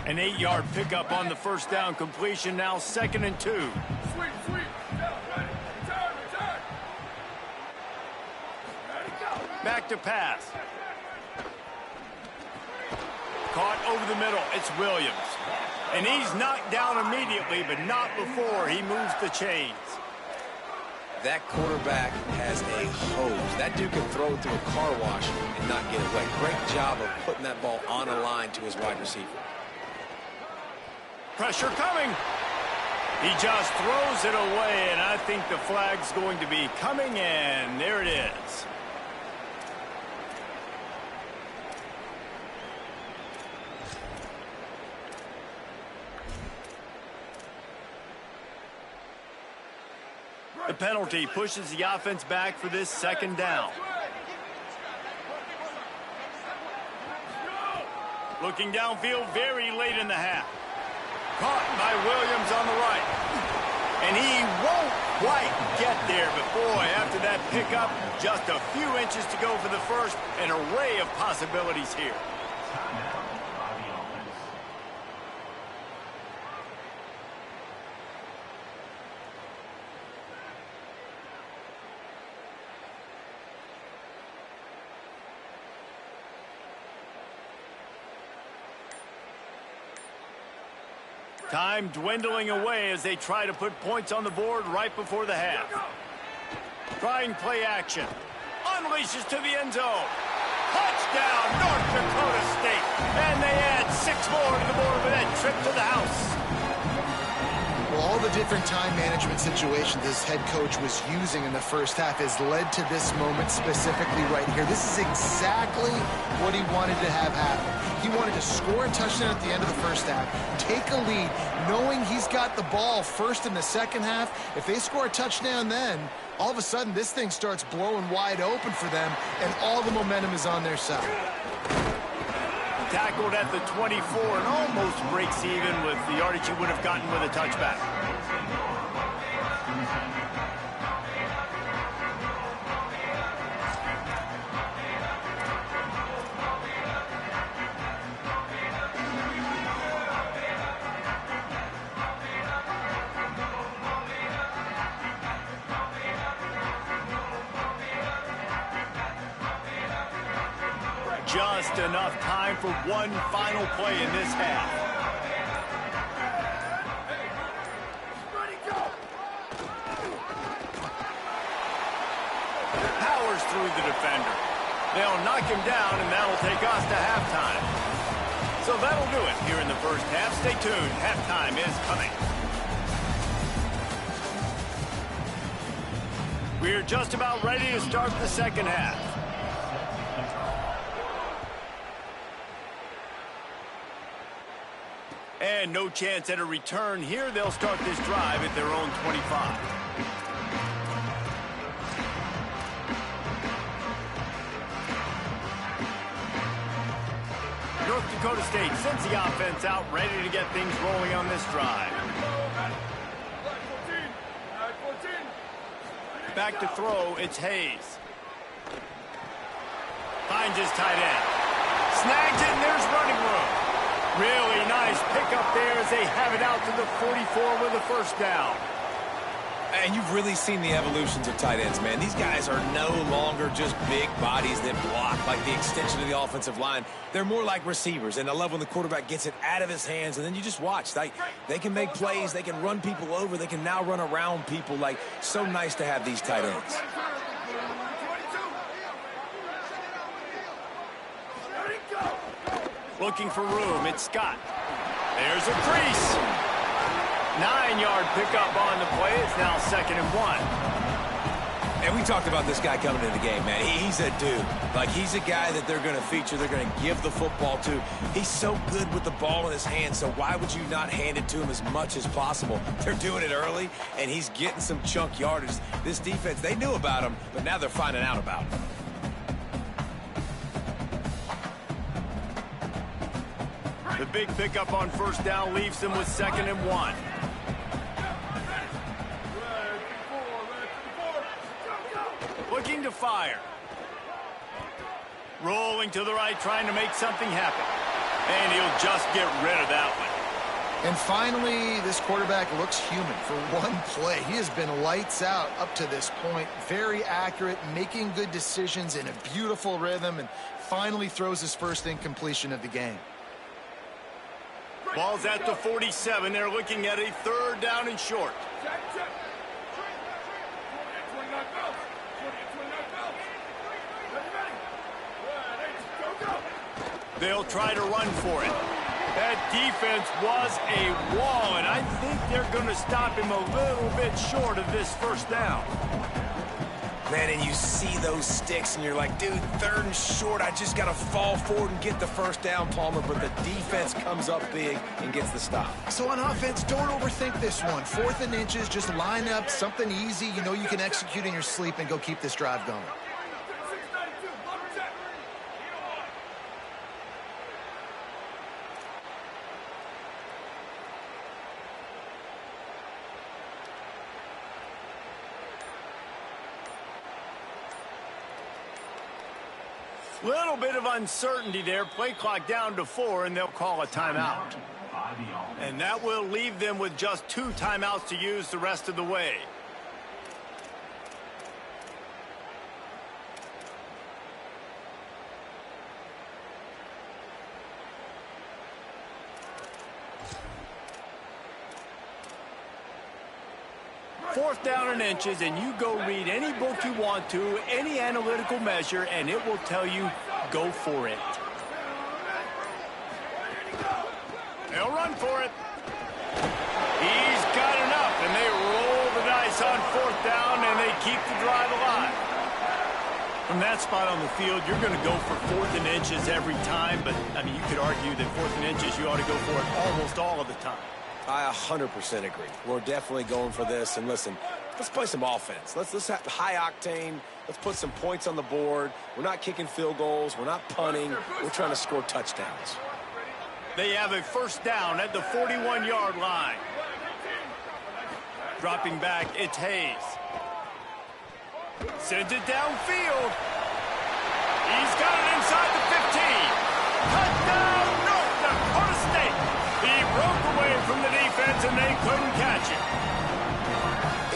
An 8-yard pickup on the first down completion, now 2nd and 2. Back to pass. Caught over the middle, it's Williams. And he's knocked down immediately, but not before he moves the chains. That quarterback has a hose. That dude can throw it through a car wash and not get it wet. Great job of putting that ball on a line to his wide receiver. Pressure coming. He just throws it away, and I think the flag's going to be coming, and there it is. The penalty pushes the offense back for this 2nd down. Looking downfield very late in the half. Caught by Williams on the right. And he won't quite get there, but boy, after that pickup, just a few inches to go for the first. An array of possibilities here. Time dwindling away as they try to put points on the board right before the half. Trying play action. Unleashes to the end zone. Touchdown, North Dakota State. And they add 6 more to the board with that trip to the house. Well, all the different time management situations this head coach was using in the first half has led to this moment specifically right here. This is exactly what he wanted to have happen. He wanted to score a touchdown at the end of the first half, take a lead, knowing he's got the ball first in the second half. If they score a touchdown then, all of a sudden this thing starts blowing wide open for them, and all the momentum is on their side. Tackled at the 24 and almost breaks even with the yardage he would have gotten with a touchback. Just enough time for one final play in this half. Powers through the defender. They'll knock him down, and that'll take us to halftime. So that'll do it here in the first half. Stay tuned. Halftime is coming. We're just about ready to start the second half. And no chance at a return here. They'll start this drive at their own 25. North Dakota State sends the offense out, ready to get things rolling on this drive. Back to throw, it's Hayes. Finds his tight end. Snags it, and there's running room. Really nice pickup there as they have it out to the 44 with a first down. And you've really seen the evolutions of tight ends, man. These guys are no longer just big bodies that block like the extension of the offensive line. They're more like receivers, and I love when the quarterback gets it out of his hands, and then you just watch. They can make plays. They can run people over. They can now run around people. Like, so nice to have these tight ends. Looking for room, it's Scott. There's a crease. 9-yard pickup on the play. It's now 2nd and 1. And we talked about this guy coming into the game, man. He's a dude. Like, he's a guy that they're going to feature. They're going to give the football to. He's so good with the ball in his hand, so why would you not hand it to him as much as possible? They're doing it early, and he's getting some chunk yardage. This defense, they knew about him, but now they're finding out about him. The big pickup on first down leaves them with 2nd and 1. Looking to fire. Rolling to the right, trying to make something happen. And he'll just get rid of that one. And finally, this quarterback looks human for one play. He has been lights out up to this point. Very accurate, making good decisions in a beautiful rhythm, and finally throws his first incompletion of the game. Ball's at the 47. They're looking at a 3rd down and short. They'll try to run for it. That defense was a wall, and I think they're going to stop him a little bit short of this first down. Man, and you see those sticks, and you're like, dude, 3rd and short. I just got to fall forward and get the first down, Palmer. But the defense comes up big and gets the stop. So on offense, don't overthink this one. 4th and inches, just line up something easy. You know you can execute in your sleep and go keep this drive going. Little bit of uncertainty there. Play clock down to 4, and they'll call a timeout. And that will leave them with just 2 timeouts to use the rest of the way. 4th down and inches, and you go read any book you want to, any analytical measure, and it will tell you, go for it. They'll run for it. He's got enough, and they roll the dice on 4th down, and they keep the drive alive. From that spot on the field, you're going to go for 4th and inches every time, but, I mean, you could argue that 4th and inches, you ought to go for it almost all of the time. I 100% agree. We're definitely going for this. And listen, let's play some offense. Let's have high octane. Let's put some points on the board. We're not kicking field goals. We're not punting. We're trying to score touchdowns. They have a 1st down at the 41-yard line. Dropping back, it's Hayes. Sends it downfield. He's got it inside the 15. Touchdown, North Dakota State. He broke away from the defense, and they couldn't catch it.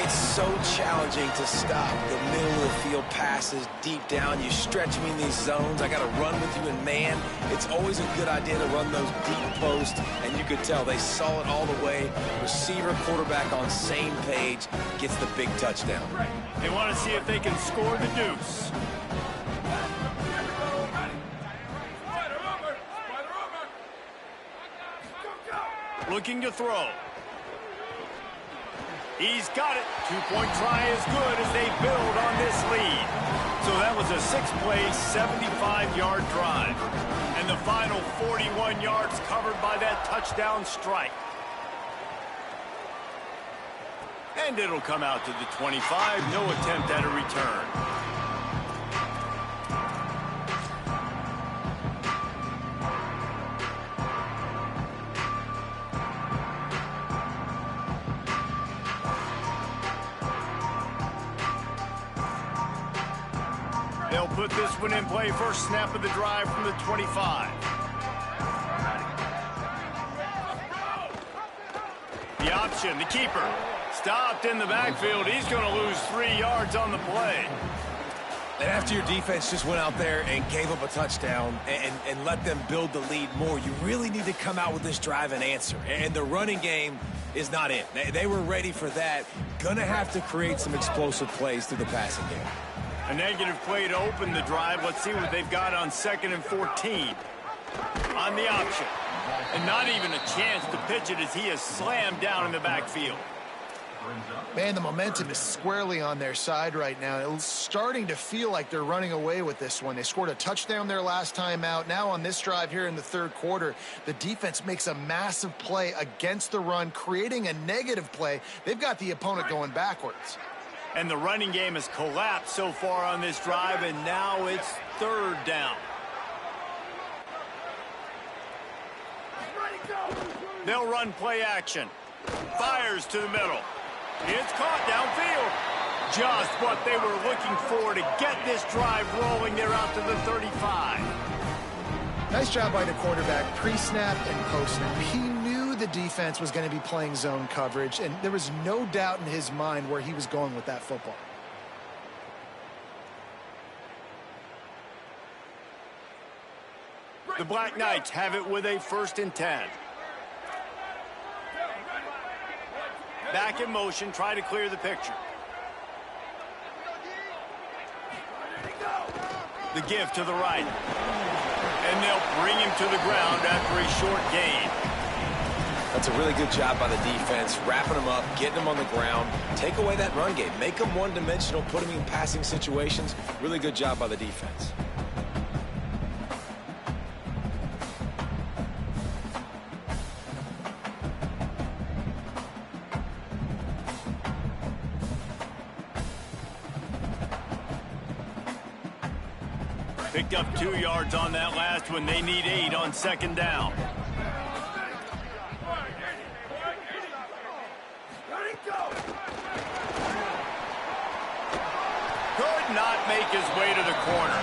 It's so challenging to stop the middle of the field passes deep down. You stretch me in these zones. I got to run with you in man. It's always a good idea to run those deep posts, and you could tell they saw it all the way. Receiver, quarterback on same page, gets the big touchdown. They want to see if they can score the deuce. Looking to throw. He's got it. 2-point try is good as they build on this lead. So that was a 6-play, 75-yard drive. And the final 41 yards covered by that touchdown strike. And it'll come out to the 25. No attempt at a return. They'll put this one in play. First snap of the drive from the 25. The option, the keeper. Stopped in the backfield. He's going to lose 3 yards on the play. And after your defense just went out there and gave up a touchdown and let them build the lead more, you really need to come out with this drive and answer. And the running game is not it. They were ready for that. Going to have to create some explosive plays through the passing game. A negative play to open the drive. Let's see what they've got on 2nd and 14. On the option. And not even a chance to pitch it as he is slammed down in the backfield. Man, the momentum is squarely on their side right now. It's starting to feel like they're running away with this one. They scored a touchdown their last time out. Now on this drive here in the 3rd quarter, the defense makes a massive play against the run, creating a negative play. They've got the opponent going backwards. And the running game has collapsed so far on this drive, and now it's 3rd down. They'll run play action. Fires to the middle. It's caught downfield. Just what they were looking for to get this drive rolling. They're out to the 35. Nice job by the quarterback, pre-snap and post-snap. He knew the defense was going to be playing zone coverage, and there was no doubt in his mind where he was going with that football. The Black Knights have it with a 1st and 10. Back in motion, try to clear the picture. The give to the right. And they'll bring him to the ground after a short gain. That's a really good job by the defense, wrapping them up, getting them on the ground. Take away that run game. Make them one-dimensional, put them in passing situations. Really good job by the defense. Picked up 2 yards on that last one. They need 8 on 2nd down. Could not make his way to the corner.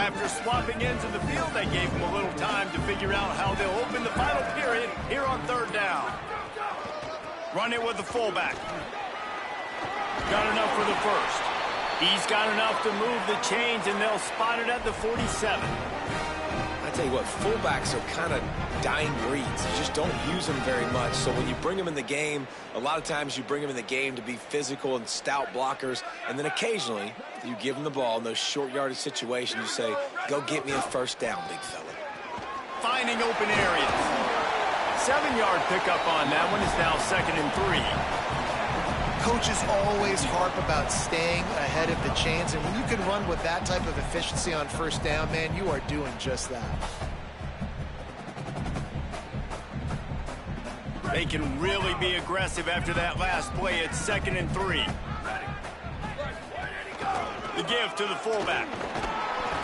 After swapping ends of the field, they gave them a little time to figure out how they'll open the final period here on third down. Run it with the fullback. Got enough for the first. He's got enough to move the chains, and they'll spot it at the 47. I tell you what, fullbacks are kind of dying breeds. You just don't use them very much. So when you bring them in the game, a lot of times you bring them in the game to be physical and stout blockers, and then occasionally you give them the ball in those short yardage situations. You say, go get me a first down, big fella. Finding open areas. 7-yard pickup on that one. Is now 2nd and 3. Coaches always harp about staying ahead of the chains, and when you can run with that type of efficiency on first down, man, you are doing just that. They can really be aggressive after that last play. It's 2nd and 3. The give to the fullback.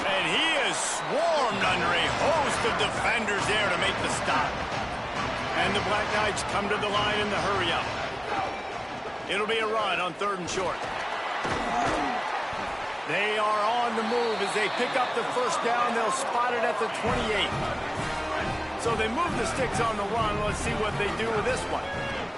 And he is swarmed under a host of defenders there to make the stop. And the Black Knights come to the line in the hurry-up. It'll be a run on 3rd and short. They are on the move as they pick up the first down. They'll spot it at the 28. So they move the sticks on the run. Let's see what they do with this one.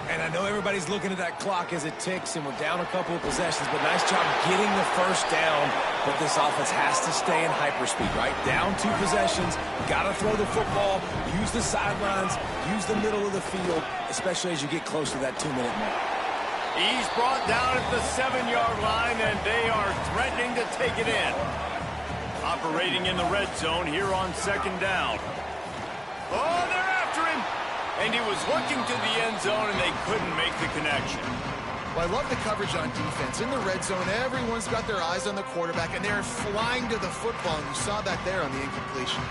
And I know everybody's looking at that clock as it ticks, and we're down a couple of possessions, but nice job getting the first down. But this offense has to stay in hyperspeed, right? Down 2 possessions, got to throw the football, use the sidelines, use the middle of the field, especially as you get close to that 2-minute mark. He's brought down at the 7-yard line, and they are threatening to take it in. Operating in the red zone here on 2nd down. Oh, they're after him. And he was looking to the end zone, and they couldn't make the connection. Well, I love the coverage on defense. In the red zone, everyone's got their eyes on the quarterback, and they're flying to the football, and you saw that there on the incompletion.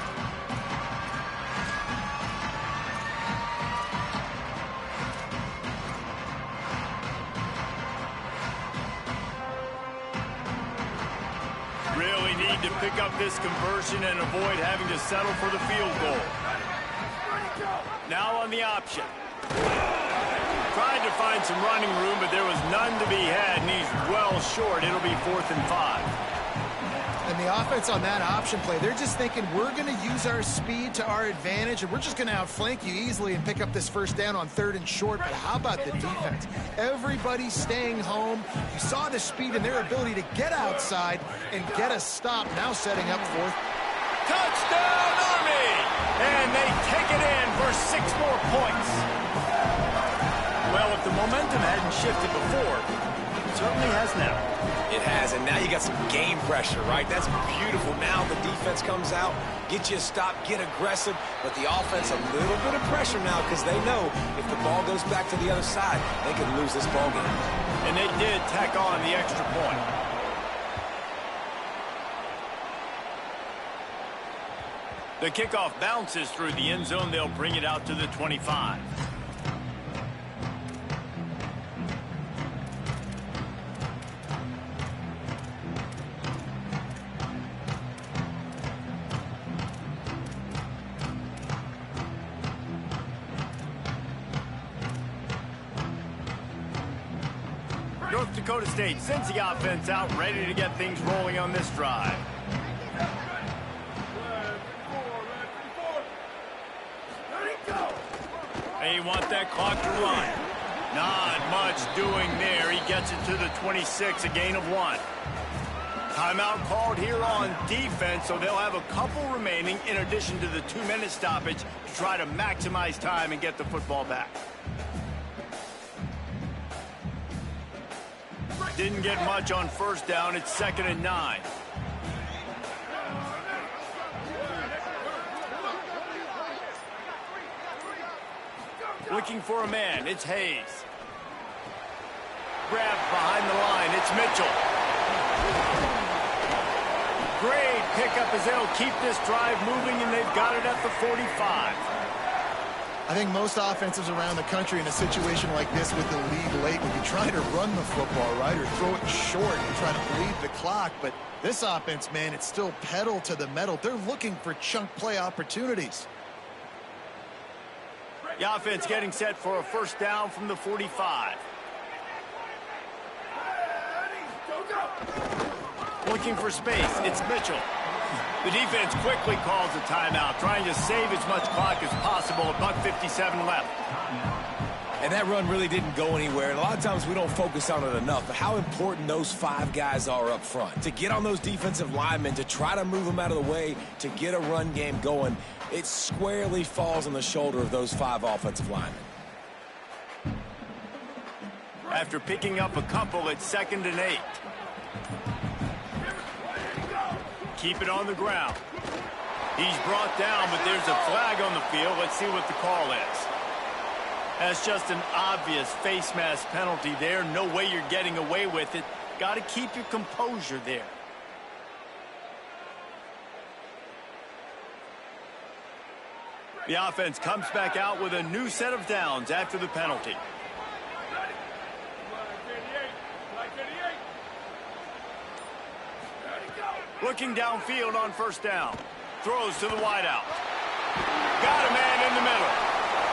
Really need to pick up this conversion and avoid having to settle for the field goal. Now on the option. Tried to find some running room, but there was none to be had, and he's well short. It'll be 4th and 5. And the offense on that option play, they're just thinking, we're going to use our speed to our advantage, and we're just going to outflank you easily and pick up this first down on 3rd and short. But how about the defense? Everybody's staying home. You saw the speed and their ability to get outside and get a stop, now setting up 4th. Touchdown, Army! And they take it in for 6 more points. Well, if the momentum hadn't shifted before, it certainly has now. It has, and now you got some game pressure, right? That's beautiful. Now the defense comes out, get you a stop, get aggressive, but the offense a little bit of pressure now because they know if the ball goes back to the other side, they could lose this ball game. And they did tack on the extra point. The kickoff bounces through the end zone. They'll bring it out to the 25. North Dakota State sends the offense out, ready to get things rolling on this drive. They want that clock to run. Not much doing there. He gets it to the 26, a gain of 1. Timeout called here on defense, so they'll have a couple remaining in addition to the 2-minute stoppage to try to maximize time and get the football back. Didn't get much on first down. It's 2nd and 9. Looking for a man. It's Hayes. Grabbed behind the line. It's Mitchell. Great pickup as they'll keep this drive moving, and they've got it at the 45. I think most offenses around the country in a situation like this with the lead late would be trying to run the football, right, or throw it short and try to bleed the clock. But this offense, man, it's still pedal to the metal. They're looking for chunk play opportunities. The offense getting set for a first down from the 45. Looking for space. It's Mitchell. The defense quickly calls a timeout, trying to save as much clock as possible. $1:57 left. And that run really didn't go anywhere. And a lot of times we don't focus on it enough. But how important those 5 guys are up front. To get on those defensive linemen, to try to move them out of the way, to get a run game going, it squarely falls on the shoulder of those 5 offensive linemen. After picking up a couple, it's 2nd and 8. Keep it on the ground. He's brought down, but there's a flag on the field. Let's see what the call is. That's just an obvious face mask penalty there. No way you're getting away with it. Got to keep your composure there. The offense comes back out with a new set of downs after the penalty. Looking downfield on 1st down. Throws to the wideout. Got a man in the middle.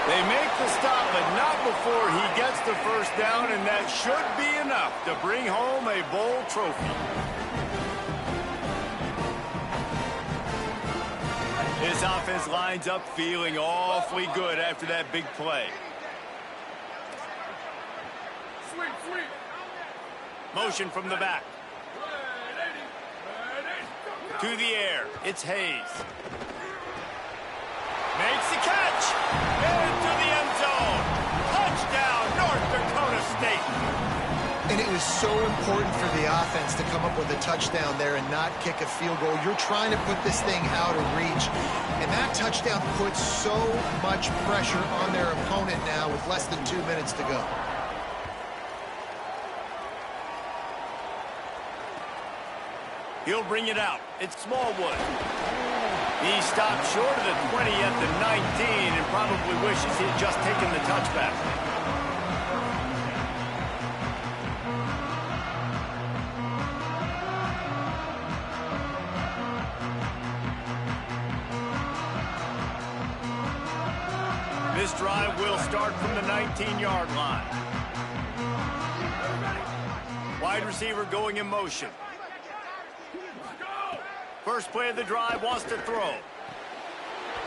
They make the stop, but not before he gets the 1st down, and that should be enough to bring home a bowl trophy. This offense lines up feeling awfully good after that big play. Motion from the back. To the air. It's Hayes. Makes the catch. Into the end zone. Touchdown, North Dakota State. And it was so important for the offense to come up with a touchdown there and not kick a field goal. You're trying to put this thing out of reach. And that touchdown puts so much pressure on their opponent now with less than 2 minutes to go. He'll bring it out. It's Smallwood. He stopped short of the 20 at the 19 and probably wishes he had just taken the touchback. This drive will start from the 19-yard line. Wide receiver going in motion. First play of the drive, wants to throw.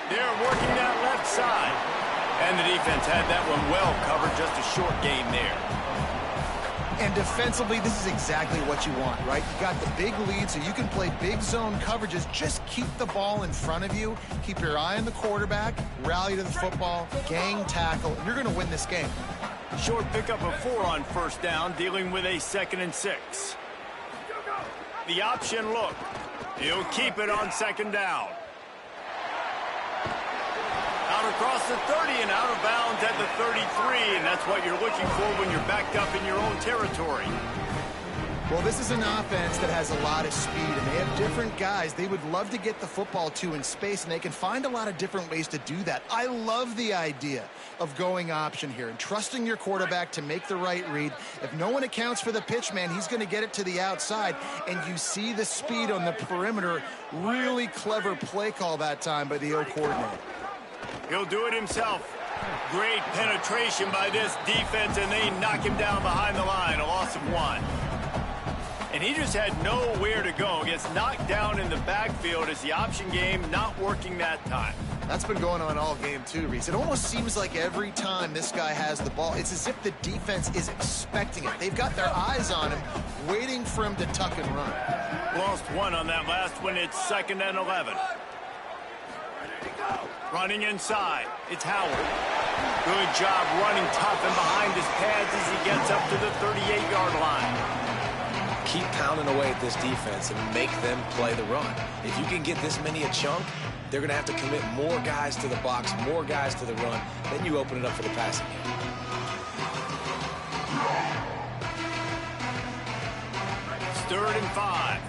They're working that left side. And the defense had that one well covered, just a short gain there. And defensively, this is exactly what you want, right? You got the big lead, so you can play big zone coverages. Just keep the ball in front of you. Keep your eye on the quarterback. Rally to the football. Gang tackle. And you're going to win this game. Short pickup of 4 on 1st down, dealing with a 2nd and 6. The option look. He'll keep it on 2nd down. Out across the 30 and out of bounds at the 33, and that's what you're looking for when you're backed up in your own territory. Well, this is an offense that has a lot of speed, and they have different guys they would love to get the football to in space, and they can find a lot of different ways to do that. I love the idea of going option here and trusting your quarterback to make the right read. If no one accounts for the pitch man, he's going to get it to the outside, and you see the speed on the perimeter. Really clever play call that time by the O coordinator. He'll do it himself. Great penetration by this defense, and they knock him down behind the line, a loss of 1. And he just had nowhere to go. Gets knocked down in the backfield as the option game not working that time. That's been going on all game too, Reese. It almost seems like every time this guy has the ball, it's as if the defense is expecting it. They've got their eyes on him, waiting for him to tuck and run. Lost 1 on that last one. It's 2nd and 11. Running inside. It's Howard. Good job running tough and behind his pads as he gets up to the 38-yard line. Keep pounding away at this defense and make them play the run. If you can get this many a chunk, they're going to have to commit more guys to the box, more guys to the run. Then you open it up for the passing game. It's 3rd and 5.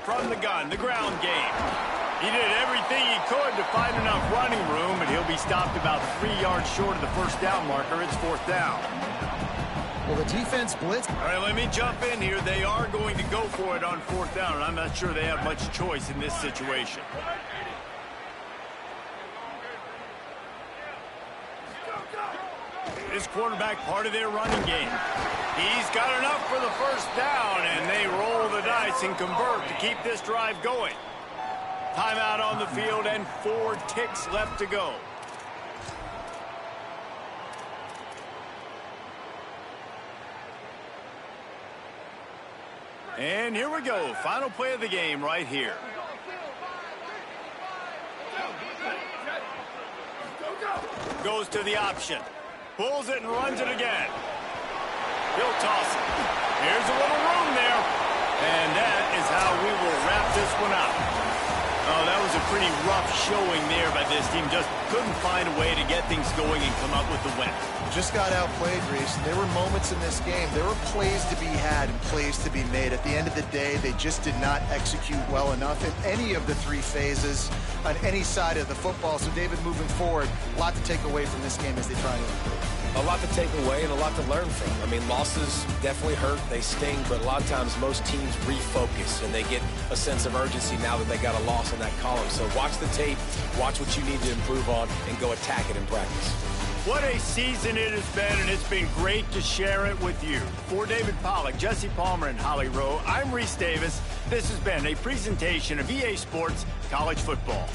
From the gun, the ground game. He did everything he could to find enough running room, but he'll be stopped about 3 yards short of the 1st down marker. It's 4th down. Well, the defense blitz. All right, let me jump in here. They are going to go for it on 4th down, and I'm not sure they have much choice in this situation. This quarterback part of their running game. He's got enough for the first down, and they roll the dice and convert to keep this drive going. Timeout on the field and 4 ticks left to go. And here we go. Final play of the game right here. Goes to the option. Pulls it and runs it again. He'll toss it. Here's a little room there. And that is how we will wrap this one up. Oh, that was a pretty rough showing there by this team. Just couldn't find a way to get things going and come up with the win. Just got outplayed, Reese. There were moments in this game. There were plays to be had and plays to be made. At the end of the day, they just did not execute well enough in any of the 3 phases on any side of the football. So, David, moving forward, a lot to take away from this game as they try to improve. A lot to take away and a lot to learn from. I mean, losses definitely hurt. They sting, but a lot of times most teams refocus and they get a sense of urgency now that they got a loss in that column. So watch the tape, watch what you need to improve on, and go attack it in practice. What a season it has been, and it's been great to share it with you. For David Pollack, Jesse Palmer, and Holly Rowe, I'm Reese Davis. This has been a presentation of EA Sports College Football.